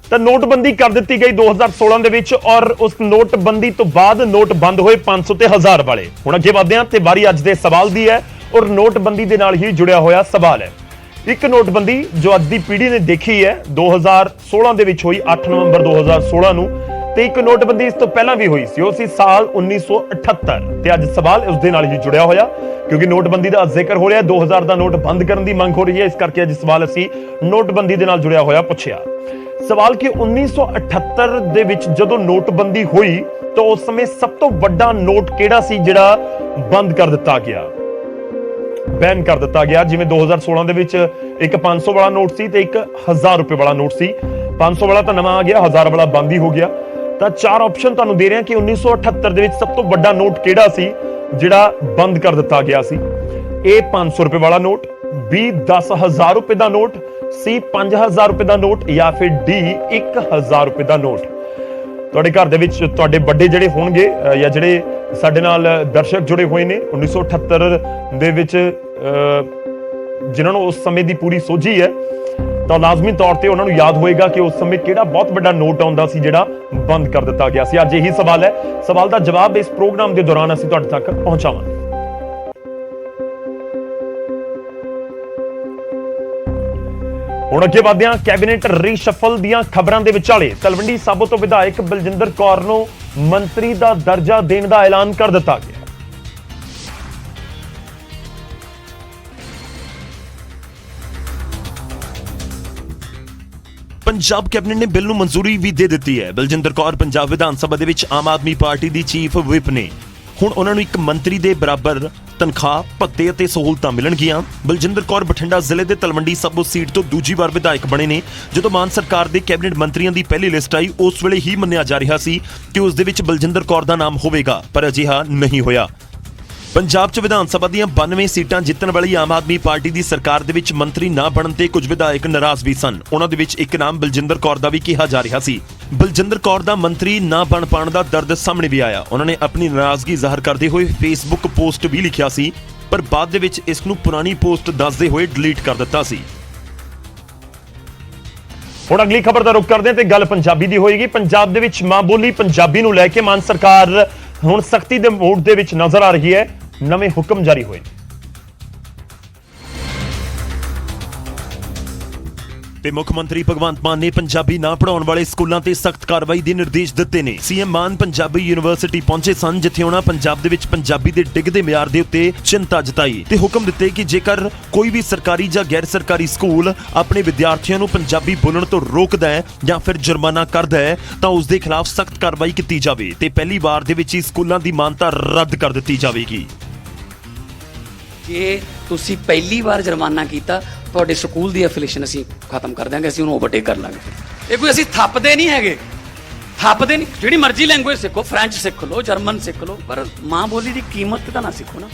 ਤਾਂ ਨੋਟਬੰਦੀ ਕਰ ਦਿੱਤੀ ਗਈ 2016 ਦੇ ਵਿੱਚ, ਔਰ ਉਸ ਨੋਟਬੰਦੀ ਤੋਂ ਬਾਅਦ ਨੋਟ ਬੰਦ ਹੋਏ 500 ਤੇ 1000 ਵਾਲੇ। ਹੁਣ ਅੱਗੇ ਵਧਦੇ ਹਾਂ ਤੇ ਵਾਰੀ ਅੱਜ ਦੇ ਸਵਾਲ ਦੀ ਹੈ, ਔਰ ਨੋਟਬੰਦੀ ਦੇ ਨਾਲ ਹੀ ਜੁੜਿਆ ਹੋਇਆ ਸਵਾਲ ਹੈ। ਇੱਕ ਨੋਟਬੰਦੀ ਜੋ ਅੱਜ ਦੀ ਪੀੜ੍ਹੀ ਨੇ ਦੇਖੀ ਹੈ 2016 ਦੇ ਵਿੱਚ ਹੋਈ 8 ਨਵੰਬਰ 2016 ਨੂੰ, ਤੇ ਇੱਕ ਨੋਟਬੰਦੀ ਇਸ ਤੋਂ ਪਹਿਲਾਂ ਵੀ ਹੋਈ ਸੀ, ਉਹ ਸੀ ਸਾਲ 1978। ਤੇ ਅੱਜ ਸਵਾਲ ਉਸ ਦੇ ਨਾਲ ਹੀ ਜੁੜਿਆ ਹੋਇਆ ਕਿਉਂਕਿ ਨੋਟਬੰਦੀ ਦਾ ਜ਼ਿਕਰ ਹੋ ਰਿਹਾ, 2000 ਦਾ ਨੋਟ ਬੰਦ ਕਰਨ ਦੀ ਮੰਗ ਹੋ ਰਹੀ ਹੈ, ਇਸ ਕਰਕੇ ਅੱਜ ਸਵਾਲ ਅਸੀਂ ਨੋਟਬੰਦੀ ਦੇ ਨਾਲ ਜੁੜਿਆ ਹੋਇਆ ਪੁੱਛਿਆ। ਸਵਾਲ ਕਿ 1978 ਦੇ ਵਿੱਚ ਜਦੋਂ ਨੋਟਬੰਦੀ ਹੋਈ ਤਾਂ ਉਸ ਸਮੇਂ ਸਭ ਤੋਂ ਵੱਡਾ ਨੋਟ ਕਿਹੜਾ ਸੀ ਜਿਹੜਾ ਬੰਦ ਕਰ ਦਿੱਤਾ ਗਿਆ, ਬੈਨ ਕਰ ਦਿੱਤਾ ਗਿਆ। ਜਿਵੇਂ 2016 ਦੇ ਵਿੱਚ ਇੱਕ 500 ਵਾਲਾ ਨੋਟ ਸੀ ਤੇ ਇੱਕ 1000 ਰੁਪਏ ਵਾਲਾ ਨੋਟ ਸੀ। 500 ਵਾਲਾ ਤਾਂ ਨਵਾਂ ਆ ਗਿਆ, 1000 ਵਾਲਾ ਬੰਦ ਹੀ ਹੋ ਗਿਆ। ਤਾਂ ਚਾਰ ਆਪਸ਼ਨ ਤੁਹਾਨੂੰ ਦੇ ਰਿਹਾ ਕਿ 1978 ਦੇ ਵਿੱਚ ਸਭ ਤੋਂ ਵੱਡਾ ਨੋਟ ਕਿਹੜਾ ਸੀ ਜਿਹੜਾ ਬੰਦ ਕਰ ਦਿੱਤਾ ਗਿਆ ਸੀ। A 500 ਰੁਪਏ ਵਾਲਾ ਨੋਟ, B 10000 ਰੁਪਏ ਦਾ ਨੋਟ, C 5000 ਰੁਪਏ ਦਾ ਨੋਟ, ਜਾਂ ਫਿਰ D 1000 ਰੁਪਏ ਦਾ ਨੋਟ। ਤੁਹਾਡੇ ਘਰ ਦੇ ਵਿੱਚ ਤੁਹਾਡੇ ਵੱਡੇ ਜਿਹੜੇ ਹੋਣਗੇ ਜਾਂ ਜਿਹੜੇ ਸਾਡੇ ਨਾਲ ਦਰਸ਼ਕ ਜੁੜੇ ਹੋਏ ਨੇ 1978 ਦੇ ਵਿੱਚ ਜਿਨ੍ਹਾਂ ਨੂੰ ਉਸ ਸਮੇਂ ਦੀ ਪੂਰੀ ਸੋਝੀ ਹੈ, ਤਾਂ ਲਾਜ਼ਮੀ ਤੌਰ ਤੇ ਉਹਨਾਂ ਨੂੰ ਯਾਦ ਹੋਏਗਾ ਕਿ ਉਸ ਸਮੇਂ ਕਿਹੜਾ ਬਹੁਤ ਵੱਡਾ ਨੋਟ ਆਉਂਦਾ ਸੀ ਜਿਹੜਾ ਬੰਦ ਕਰ ਦਿੱਤਾ ਗਿਆ ਸੀ। ਅੱਜ ਇਹੀ ਸਵਾਲ ਹੈ, ਸਵਾਲ ਦਾ ਜਵਾਬ ਇਸ ਪ੍ਰੋਗਰਾਮ ਦੇ ਦੌਰਾਨ ਅਸੀਂ ਤੁਹਾਡੇ ਤੱਕ ਪਹੁੰਚਾਵਾਂਗੇ। ਹੁਣ ਅੱਗੇ ਵਧਦੇ ਹਾਂ ਕੈਬਨਿਟ ਰੀਸ਼ਫਲ ਦੀਆਂ ਖਬਰਾਂ ਦੇ ਵਿਚਾਲੇ ਤਲਵੰਡੀ ਸਾਬੋ ਤੋਂ ਵਿਧਾਇਕ ਬਲਜਿੰਦਰ ਕੌਰ ਨੂੰ ਮੰਤਰੀ ਦਾ ਦਰਜਾ ਦੇਣ ਦਾ ਐਲਾਨ ਕਰ ਦਿੱਤਾ ਗਿਆ। ਪੰਜਾਬ ਕੈਬਨਿਟ ਨੇ ਬਿੱਲ ਨੂੰ ਮਨਜ਼ੂਰੀ ਵੀ ਦੇ ਦਿੱਤੀ ਹੈ। ਬਲਜਿੰਦਰ ਕੌਰ ਪੰਜਾਬ ਵਿਧਾਨ ਸਭਾ ਦੇ ਵਿੱਚ ਆਮ ਆਦਮੀ ਪਾਰਟੀ ਦੀ ਚੀਫ ਵਿਪ ਨੇ। ਹੁਣ ਉਹਨਾਂ ਨੂੰ ਇੱਕ ਮੰਤਰੀ ਦੇ ਬਰਾਬਰ ਤਨਖਾਹ, ਭੱਤੇ ਅਤੇ ਸਹੂਲਤਾਂ ਮਿਲਣਗੀਆਂ। ਬਲਜਿੰਦਰ ਕੌਰ ਬਠਿੰਡਾ ਜ਼ਿਲ੍ਹੇ ਦੇ ਤਲਵੰਡੀ ਸਾਬੋ ਸੀਟ ਤੋਂ ਦੂਜੀ ਵਾਰ ਵਿਧਾਇਕ ਬਣੇ ਨੇ। ਜਦੋਂ ਮਾਨ ਸਰਕਾਰ ਦੇ ਕੈਬਨਿਟ ਮੰਤਰੀਆਂ ਦੀ ਪਹਿਲੀ ਲਿਸਟ ਆਈ ਉਸ ਵੇਲੇ ਹੀ ਮੰਨਿਆ ਜਾ ਰਿਹਾ ਸੀ ਕਿ ਉਸ ਦੇ ਵਿੱਚ ਬਲਜਿੰਦਰ ਕੌਰ ਦਾ ਨਾਮ ਹੋਵੇਗਾ, ਪਰ ਅਜਿਹਾ ਨਹੀਂ ਹੋਇਆ। ਪੰਜਾਬ 'ਚ ਵਿਧਾਨ ਸਭਾ ਦੀਆਂ 92 ਸੀਟਾਂ ਜਿੱਤਣ ਵਾਲੀ ਆਮ ਆਦਮੀ ਪਾਰਟੀ ਦੀ ਸਰਕਾਰ ਦੇ ਵਿੱਚ ਮੰਤਰੀ ਨਾ ਬਣਨ ਤੇ ਕੁਝ ਵਿਧਾਇਕ ਨਾਰਾਜ਼ ਵੀ ਸਨ। ਉਹਨਾਂ ਦੇ ਵਿੱਚ ਇੱਕ ਨਾਮ ਬਲਜਿੰਦਰ ਕੌਰ ਦਾ ਵੀ ਕਿਹਾ ਜਾ ਰਿਹਾ ਸੀ। ਬਲਜਿੰਦਰ ਕੌਰ ਦਾ ਮੰਤਰੀ ਨਾ ਬਣ ਪਾਉਣ ਦਾ ਦਰਦ ਸਾਹਮਣੇ ਵੀ ਆਇਆ। ਉਹਨਾਂ ਨੇ ਆਪਣੀ ਨਾਰਾਜ਼ਗੀ ਜ਼ਾਹਰ ਕਰਦੇ ਹੋਏ ਫੇਸਬੁੱਕ ਪੋਸਟ ਵੀ ਲਿਖਿਆ ਸੀ, ਪਰ ਬਾਅਦ ਦੇ ਵਿੱਚ ਇਸ ਨੂੰ ਪੁਰਾਣੀ ਪੋਸਟ ਦੱਸਦੇ ਹੋਏ ਡਿਲੀਟ ਕਰ ਦਿੱਤਾ ਸੀ। ਹੁਣ ਅਗਲੀ ਖਬਰ ਦਾ ਰੁਖ ਕਰਦੇ ਹਾਂ ਤੇ ਗੱਲ ਪੰਜਾਬੀ ਦੀ ਹੋਏਗੀ। ਪੰਜਾਬ ਦੇ ਵਿੱਚ ਮਾਂ ਬੋਲੀ ਪੰਜਾਬੀ ਨੂੰ ਲੈ ਕੇ ਮਾਨ ਸਰਕਾਰ ਹੁਣ ਸਖਤੀ ਦੇ ਮੋੜ ਦੇ ਵਿੱਚ ਨਜ਼ਰ ਆ ਰਹੀ ਹੈ। ਨਵੇਂ ਹੁਕਮ ਜਾਰੀ ਹੋਏ ਤੇ ਮੁੱਖ ਮੰਤਰੀ ਭਗਵੰਤ ਮਾਨ ਨੇ ਪੰਜਾਬੀ ਨਾ ਪੜਾਉਣ ਵਾਲੇ ਸਕੂਲਾਂ ਤੇ ਸਖਤ ਕਾਰਵਾਈ ਦੇ ਨਿਰਦੇਸ਼ ਦਿੱਤੇ ਨੇ। ਸੀਐਮ ਮਾਨ ਪੰਜਾਬੀ ਯੂਨੀਵਰਸਿਟੀ ਪਹੁੰਚੇ ਸਨ, ਜਿੱਥੇ ਉਹਨਾਂ ਪੰਜਾਬ ਦੇ ਵਿੱਚ ਪੰਜਾਬੀ ਦੇ ਡਿੱਗਦੇ ਮਿਆਰ ਦੇ ਉੱਤੇ ਚਿੰਤਾ ਜਤਾਈ ਤੇ ਹੁਕਮ ਦਿੱਤੇ ਕਿ ਜੇਕਰ ਕੋਈ ਵੀ ਸਰਕਾਰੀ ਜਾਂ ਗੈਰ ਸਰਕਾਰੀ ਸਕੂਲ ਆਪਣੇ ਵਿਦਿਆਰਥੀਆਂ ਨੂੰ ਪੰਜਾਬੀ ਬੋਲਣ ਤੋਂ ਰੋਕਦਾ ਹੈ ਜਾਂ ਫਿਰ ਜੁਰਮਾਨਾ ਕਰਦਾ ਹੈ ਤਾਂ ਉਸ ਦੇ ਖਿਲਾਫ ਸਖਤ ਕਾਰਵਾਈ ਕੀਤੀ ਜਾਵੇ ਤੇ ਪਹਿਲੀ ਵਾਰ ਦੇ ਵਿੱਚ ਹੀ ਸਕੂਲਾਂ ਦੀ ਮਾਨਤਾ ਰੱਦ ਕਰ ਦਿੱਤੀ ਜਾਵੇਗੀ। ਜੇ ਤੁਸੀਂ ਪਹਿਲੀ ਵਾਰ ਜੁਰਮਾਨਾ ਕੀਤਾ ਤੁਹਾਡੇ ਸਕੂਲ ਦੀ ਐਫੀਲੀਏਸ਼ਨ ਅਸੀਂ ਖਤਮ ਕਰ ਦਿਆਂਗੇ, ਅਸੀਂ ਉਹਨੂੰ ਓਵਰਟੇਕ ਕਰ ਲਾਂਗੇ। ਇਹ ਕੋਈ ਅਸੀਂ ਥੱਪਦੇ ਨਹੀਂ ਹੈਗੇ, ਥੱਪਦੇ ਨਹੀਂ। ਜਿਹੜੀ ਮਰਜ਼ੀ ਲੈਂਗੁਏਜ ਸਿੱਖੋ, ਫ੍ਰੈਂਚ ਸਿੱਖ ਲਓ, ਜਰਮਨ ਸਿੱਖ ਲਓ, ਪਰ ਮਾਂ ਬੋਲੀ ਦੀ ਕੀਮਤ ਤਾਂ ਨਾ ਸਿੱਖੋ ਨਾ।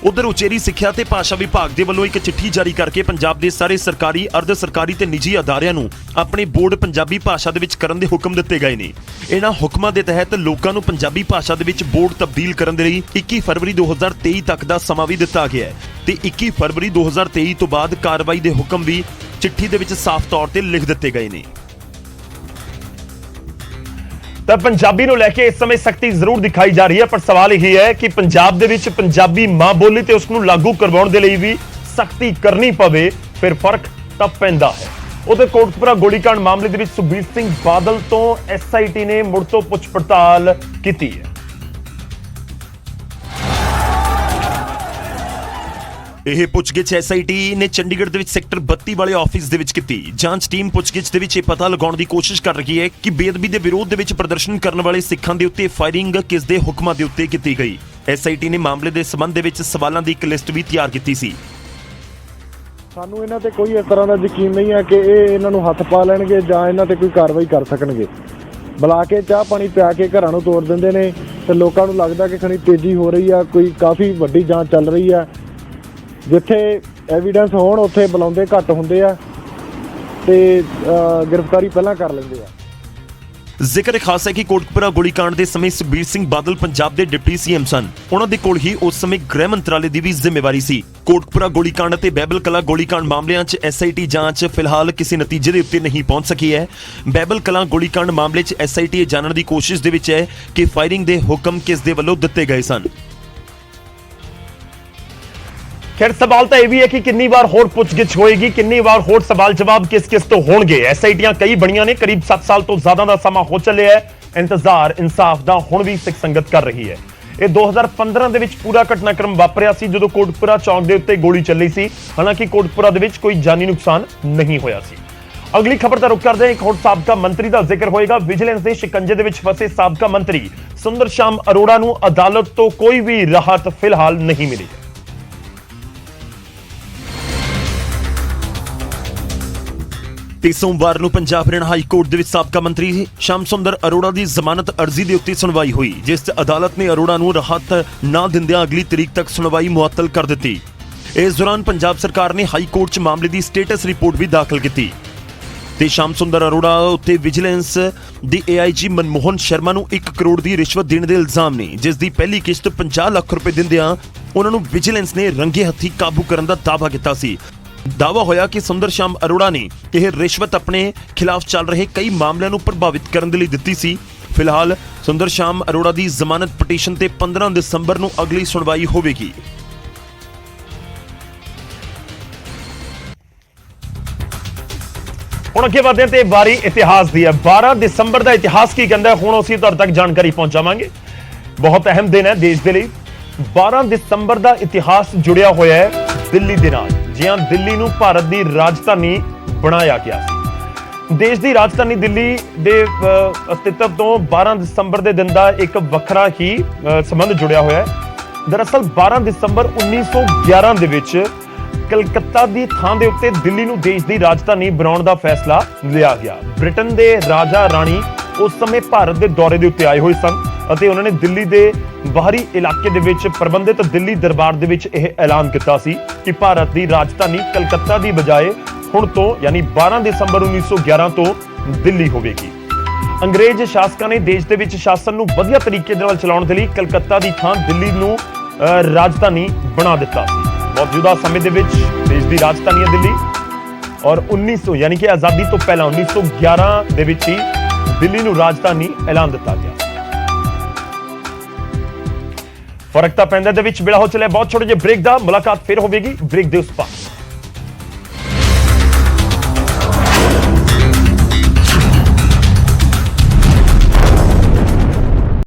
ਉਧਰ ਉਚੇਰੀ ਸਿੱਖਿਆ ਤੇ ਭਾਸ਼ਾ ਵਿਭਾਗ ਦੇ ਵੱਲੋਂ ਇੱਕ ਚਿੱਠੀ ਜਾਰੀ ਕਰਕੇ ਪੰਜਾਬ ਦੇ ਸਾਰੇ ਸਰਕਾਰੀ, ਅਰਧ ਸਰਕਾਰੀ ਤੇ ਨਿੱਜੀ ਅਦਾਰਿਆਂ ਨੂੰ ਆਪਣੇ ਬੋਰਡ ਪੰਜਾਬੀ ਭਾਸ਼ਾ ਦੇ ਵਿੱਚ ਕਰਨ ਦੇ ਹੁਕਮ ਦਿੱਤੇ ਗਏ ਨੇ। ਇਹਨਾਂ ਹੁਕਮਾਂ ਦੇ ਤਹਿਤ ਲੋਕਾਂ ਨੂੰ ਪੰਜਾਬੀ ਭਾਸ਼ਾ ਦੇ ਵਿੱਚ ਬੋਰਡ ਤਬਦੀਲ ਕਰਨ ਦੇ ਲਈ 21 ਫਰਵਰੀ 2023 ਤੱਕ ਦਾ ਸਮਾਂ ਵੀ ਦਿੱਤਾ ਗਿਆ ਹੈ ਤੇ 21 ਫਰਵਰੀ 2023 ਤੋਂ ਬਾਅਦ ਕਾਰਵਾਈ ਦੇ ਹੁਕਮ ਵੀ ਚਿੱਠੀ ਦੇ ਵਿੱਚ ਸਾਫ਼ ਤੌਰ ਤੇ ਲਿਖ ਦਿੱਤੇ ਗਏ ਨੇ। ਤਾਂ ਪੰਜਾਬੀ ਨੂੰ ਲੈ ਕੇ ਇਸ ਸਮੇਂ ਸਖਤੀ ਜ਼ਰੂਰ ਦਿਖਾਈ ਜਾ ਰਹੀ ਹੈ, ਪਰ ਸਵਾਲ ਇਹ ਹੈ ਕਿ ਪੰਜਾਬ ਦੇ ਵਿੱਚ ਪੰਜਾਬੀ ਮਾਂ ਬੋਲੀ ਤੇ ਉਸ ਨੂੰ ਲਾਗੂ ਕਰਵਾਉਣ ਦੇ ਲਈ ਵੀ ਸਖਤੀ ਕਰਨੀ ਪਵੇ, ਫਿਰ ਫਰਕ ਤਾਂ ਪੈਂਦਾ ਹੈ। ਉਧਰ ਕੋਟਕਪੁਰਾ ਗੋਲੀकांड ਮਾਮਲੇ ਦੇ ਵਿੱਚ ਸੁਖਬੀਰ ਸਿੰਘ ਬਾਦਲ ਤੋਂ ਐਸਆਈਟੀ ਨੇ ਮੁੜ ਤੋਂ ਪੁੱਛ ਪੜਤਾਲ ਕੀਤੀ ਹੈ। ਇਹ ਪੁੱਛਗਿੱਛ ਐਸਆਈਟੀ ਨੇ ਚੰਡੀਗੜ੍ਹ ਦੇ ਵਿੱਚ ਸੈਕਟਰ 32 ਵਾਲੇ ਆਫਿਸ ਦੇ ਵਿੱਚ ਕੀਤੀ। ਜਾਂਚ ਟੀਮ ਪੁੱਛਗਿੱਛ ਦੇ ਵਿੱਚ ਇਹ ਪਤਾ ਲਗਾਉਣ ਦੀ ਕੋਸ਼ਿਸ਼ ਕਰ ਰਹੀ ਹੈ ਕਿ ਬੇਅਦਬੀ ਦੇ ਵਿਰੋਧ ਦੇ ਵਿੱਚ ਪ੍ਰਦਰਸ਼ਨ ਕਰਨ ਵਾਲੇ ਸਿੱਖਾਂ ਦੇ ਉੱਤੇ ਫਾਇਰਿੰਗ ਕਿਸ ਦੇ ਹੁਕਮਾਂ ਦੇ ਉੱਤੇ ਕੀਤੀ ਗਈ। ਐਸਆਈਟੀ ਨੇ ਮਾਮਲੇ ਦੇ ਸਬੰਧ ਦੇ ਵਿੱਚ ਸਵਾਲਾਂ ਦੀ ਇੱਕ ਲਿਸਟ ਵੀ ਤਿਆਰ ਕੀਤੀ ਸੀ। ਸਾਨੂੰ ਇਹਨਾਂ ਤੇ ਕੋਈ ਇਸ ਤਰ੍ਹਾਂ ਦਾ ਯਕੀਨ ਨਹੀਂ ਹੈ ਕਿ ਇਹ ਇਹਨਾਂ ਨੂੰ ਹੱਥ ਪਾ ਲੈਣਗੇ ਜਾਂ ਇਹਨਾਂ ਤੇ ਕੋਈ ਕਾਰਵਾਈ ਕਰ ਸਕਣਗੇ। ਬੁਲਾ ਕੇ ਚਾਹ ਪਾਣੀ ਪਿਆ ਕੇ ਘਰਾਂ ਨੂੰ ਤੋਰ ਦਿੰਦੇ ਨੇ ਤੇ ਲੋਕਾਂ ਨੂੰ ਲੱਗਦਾ ਕਿ ਖਣੀ ਤੇਜ਼ੀ ਹੋ ਰਹੀ ਆ, ਕੋਈ ਕਾਫੀ ਵੱਡੀ ਜਾਂਚ ਚੱਲ ਰਹੀ ਆ। ਜਿੱਥੇ ਐਵੀਡੈਂਸ ਹੋਣ ਉੱਥੇ ਬੁਲਾਉਂਦੇ ਘੱਟ ਹੁੰਦੇ ਆ ਤੇ ਗ੍ਰਿਫਤਾਰੀ ਪਹਿਲਾਂ ਕਰ ਲੈਂਦੇ ਆ। ਜ਼ਿਕਰ ਖਾਸ ਹੈ ਕਿ ਕੋਟਕਪੁਰਾ ਗੋਲੀकांड ਦੇ ਸਮੇਂ ਸੁਖਬੀਰ ਸਿੰਘ ਬਾਦਲ ਪੰਜਾਬ ਦੇ ਡਿਪਟੀ ਸੀਐਮ ਸਨ। ਉਹਨਾਂ ਦੇ ਕੋਲ ਹੀ ਉਸ ਸਮੇਂ ਗ੍ਰਹਿ ਮੰਤਰਾਲੇ ਦੀ ਵੀ ਜ਼ਿੰਮੇਵਾਰੀ ਸੀ। ਕੋਟਕਪੁਰਾ ਗੋਲੀकांड ਅਤੇ ਬਹਿਬਲ ਕਲਾਂ ਗੋਲੀकांड ਮਾਮਲਿਆਂ 'ਚ SIT ਜਾਂਚ ਫਿਲਹਾਲ ਕਿਸੇ ਨਤੀਜੇ ਦੇ ਉੱਤੇ ਨਹੀਂ ਪਹੁੰਚ ਸਕੀ ਹੈ। ਬਹਿਬਲ ਕਲਾਂ ਗੋਲੀकांड ਮਾਮਲੇ 'ਚ SIT ਇਹ ਜਾਣਨ ਦੀ ਕੋਸ਼ਿਸ਼ ਦੇ ਵਿੱਚ ਹੈ ਕਿ ਫਾਇਰਿੰਗ ਦੇ ਹੁਕਮ ਕਿਸ ਦੇ ਵੱਲੋਂ ਦਿੱਤੇ ਗਏ ਸਨ। खैर सवाल तो यह भी है कि कितनी बार होर पुछगिछ होएगी, कितनी बार होर सवाल जवाब किस किस तो होंगे। SITयां कई बड़ियां ने, करीब 7 साल तो ज्यादा का समा हो चले है। इंतजार इंसाफ का हुण भी सिख संगत कर रही है। यह 2015 ਦੇ ਵਿੱਚ पूरा घटनाक्रम वापरिया सी ਜਦੋਂ कोटकपुरा चौक के उत्ते गोली ਚੱਲੀ ਸੀ। हालांकि कोटकपुरा ਦੇ ਵਿੱਚ कोई जानी नुकसान नहीं होया सी। अगली खबर का रुख करते हैं, एक होर साबका मंत्री का जिक्र होएगा। विजिलेंस के शिकंजे ਦੇ ਵਿੱਚ फसे साबका मंत्री सुंदर श्याम अरोड़ा ਨੂੰ अदालत तो कोई भी राहत फिलहाल नहीं मिली है। ਤੇ ਸੋਮਵਾਰ ਨੂੰ ਪੰਜਾਬ ਹਰਿਆਣਾ ਹਾਈ ਕੋਰਟ ਦੇ ਵਿੱਚ ਸਾਬਕਾ ਮੰਤਰੀ ਸ਼ਾਮ ਸੁੰਦਰ ਅਰੋੜਾ ਦੀ ਜ਼ਮਾਨਤ ਅਰਜ਼ੀ ਦੇ ਉੱਤੇ ਸੁਣਵਾਈ ਹੋਈ, ਜਿਸ 'ਚ ਅਦਾਲਤ ਨੇ ਅਰੋੜਾ ਨੂੰ ਰਾਹਤ ਨਾ ਦਿੰਦਿਆਂ ਅਗਲੀ ਤਰੀਕ ਤੱਕ ਸੁਣਵਾਈ ਮੁਅੱਤਲ ਕਰ ਦਿੱਤੀ। ਇਸ ਦੌਰਾਨ ਪੰਜਾਬ ਸਰਕਾਰ ਨੇ ਹਾਈ ਕੋਰਟ 'ਚ ਮਾਮਲੇ ਦੀ ਸਟੇਟਸ ਰਿਪੋਰਟ ਵੀ ਦਾਖਲ ਕੀਤੀ ਤੇ ਸ਼ਾਮ ਸੁੰਦਰ ਅਰੋੜਾ ਉੱਤੇ ਵਿਜੀਲੈਂਸ ਦੀ AIG ਮਨਮੋਹਨ ਸ਼ਰਮਾ ਨੂੰ 1 ਕਰੋੜ ਦੀ ਰਿਸ਼ਵਤ ਦੇਣ ਦੇ ਇਲਜ਼ਾਮ ਨੇ, ਜਿਸ ਦੀ ਪਹਿਲੀ ਕਿਸ਼ਤ 50 ਲੱਖ ਰੁਪਏ ਦਿੰਦਿਆਂ ਉਹਨਾਂ ਨੂੰ ਵਿਜੀਲੈਂਸ ਨੇ ਰੰਗੇ ਹੱਥੀਂ ਕਾਬੂ ਕਰਨ ਦਾ ਦਾਅਵਾ ਕੀਤਾ ਸੀ। दावा होया कि सुंदर श्याम अरोड़ा ने यह रिश्वत अपने खिलाफ चल रहे कई मामलों को प्रभावित करने लई दित्ती सी। फिलहाल सुंदर श्याम अरोड़ा की जमानत पटीशन ते 15 दिसंबर को अगली सुनवाई होगी। हुण अगे वधदे ते बारी इतिहास दी है। 12 दिसंबर का इतिहास की कहंदा है, हुण असीं तुहाडे तक जानकारी पहुंचावांगे। बहुत अहम दिन है देश के लिए। 12 दिसंबर का इतिहास जुड़िया होया है दिल्ली दे नाल। जी हां, दिल्ली नूं भारत की राजधानी बनाया गया सी। देश की राजधानी दिल्ली के अस्तित्व तो 12 दिसंबर के दिन का एक वखरा ही संबंध जुड़िया होया है। दरअसल 12 दिसंबर 1911 दे विच कलकत्ता की थां दे उत्ते दिल्ली नूं देश की राजधानी बनाउण दा फैसला लिया गया। ब्रिटेन के राजा राणी उस समय भारत के दौरे के उत्ते आए हुए सन ਅਤੇ ਉਹਨਾਂ ਨੇ ਦਿੱਲੀ ਦੇ ਬਾਹਰੀ ਇਲਾਕੇ ਦੇ ਵਿੱਚ ਪ੍ਰਬੰਧਿਤ ਦਿੱਲੀ ਦਰਬਾਰ ਦੇ ਵਿੱਚ ਇਹ ਐਲਾਨ ਕੀਤਾ ਸੀ ਕਿ ਭਾਰਤ ਦੀ ਰਾਜਧਾਨੀ ਕਲਕੱਤਾ ਦੀ ਬਜਾਏ ਹੁਣ ਤੋਂ ਯਾਨੀ 12 ਦਸੰਬਰ 1911 ਤੋਂ ਦਿੱਲੀ ਹੋਵੇਗੀ। ਅੰਗਰੇਜ਼ ਸ਼ਾਸਕਾਂ ਨੇ ਦੇਸ਼ ਦੇ ਵਿੱਚ ਸ਼ਾਸਨ ਨੂੰ ਵਧੀਆ ਤਰੀਕੇ ਦੇ ਨਾਲ ਚਲਾਉਣ ਦੇ ਲਈ ਕਲਕੱਤਾ ਦੀ ਥਾਂ ਦਿੱਲੀ ਨੂੰ ਰਾਜਧਾਨੀ ਬਣਾ ਦਿੱਤਾ ਸੀ। ਮੌਜੂਦਾ ਸਮੇਂ ਦੇ ਵਿੱਚ ਦੇਸ਼ ਦੀ ਰਾਜਧਾਨੀ ਹੈ ਦਿੱਲੀ ਔਰ 1900 ਯਾਨੀ ਕਿ ਆਜ਼ਾਦੀ ਤੋਂ ਪਹਿਲਾਂ 1911 ਦੇ ਵਿੱਚ ਹੀ ਦਿੱਲੀ ਨੂੰ ਰਾਜਧਾਨੀ ਐਲਾਨ ਦਿੱਤਾ ਗਿਆ। फर्क तो पैंदा दे विच बेड़ा हो चलिया बहुत छोटे जे ब्रेक दा। मुलाकात फिर होगी ब्रेक दे उस पार।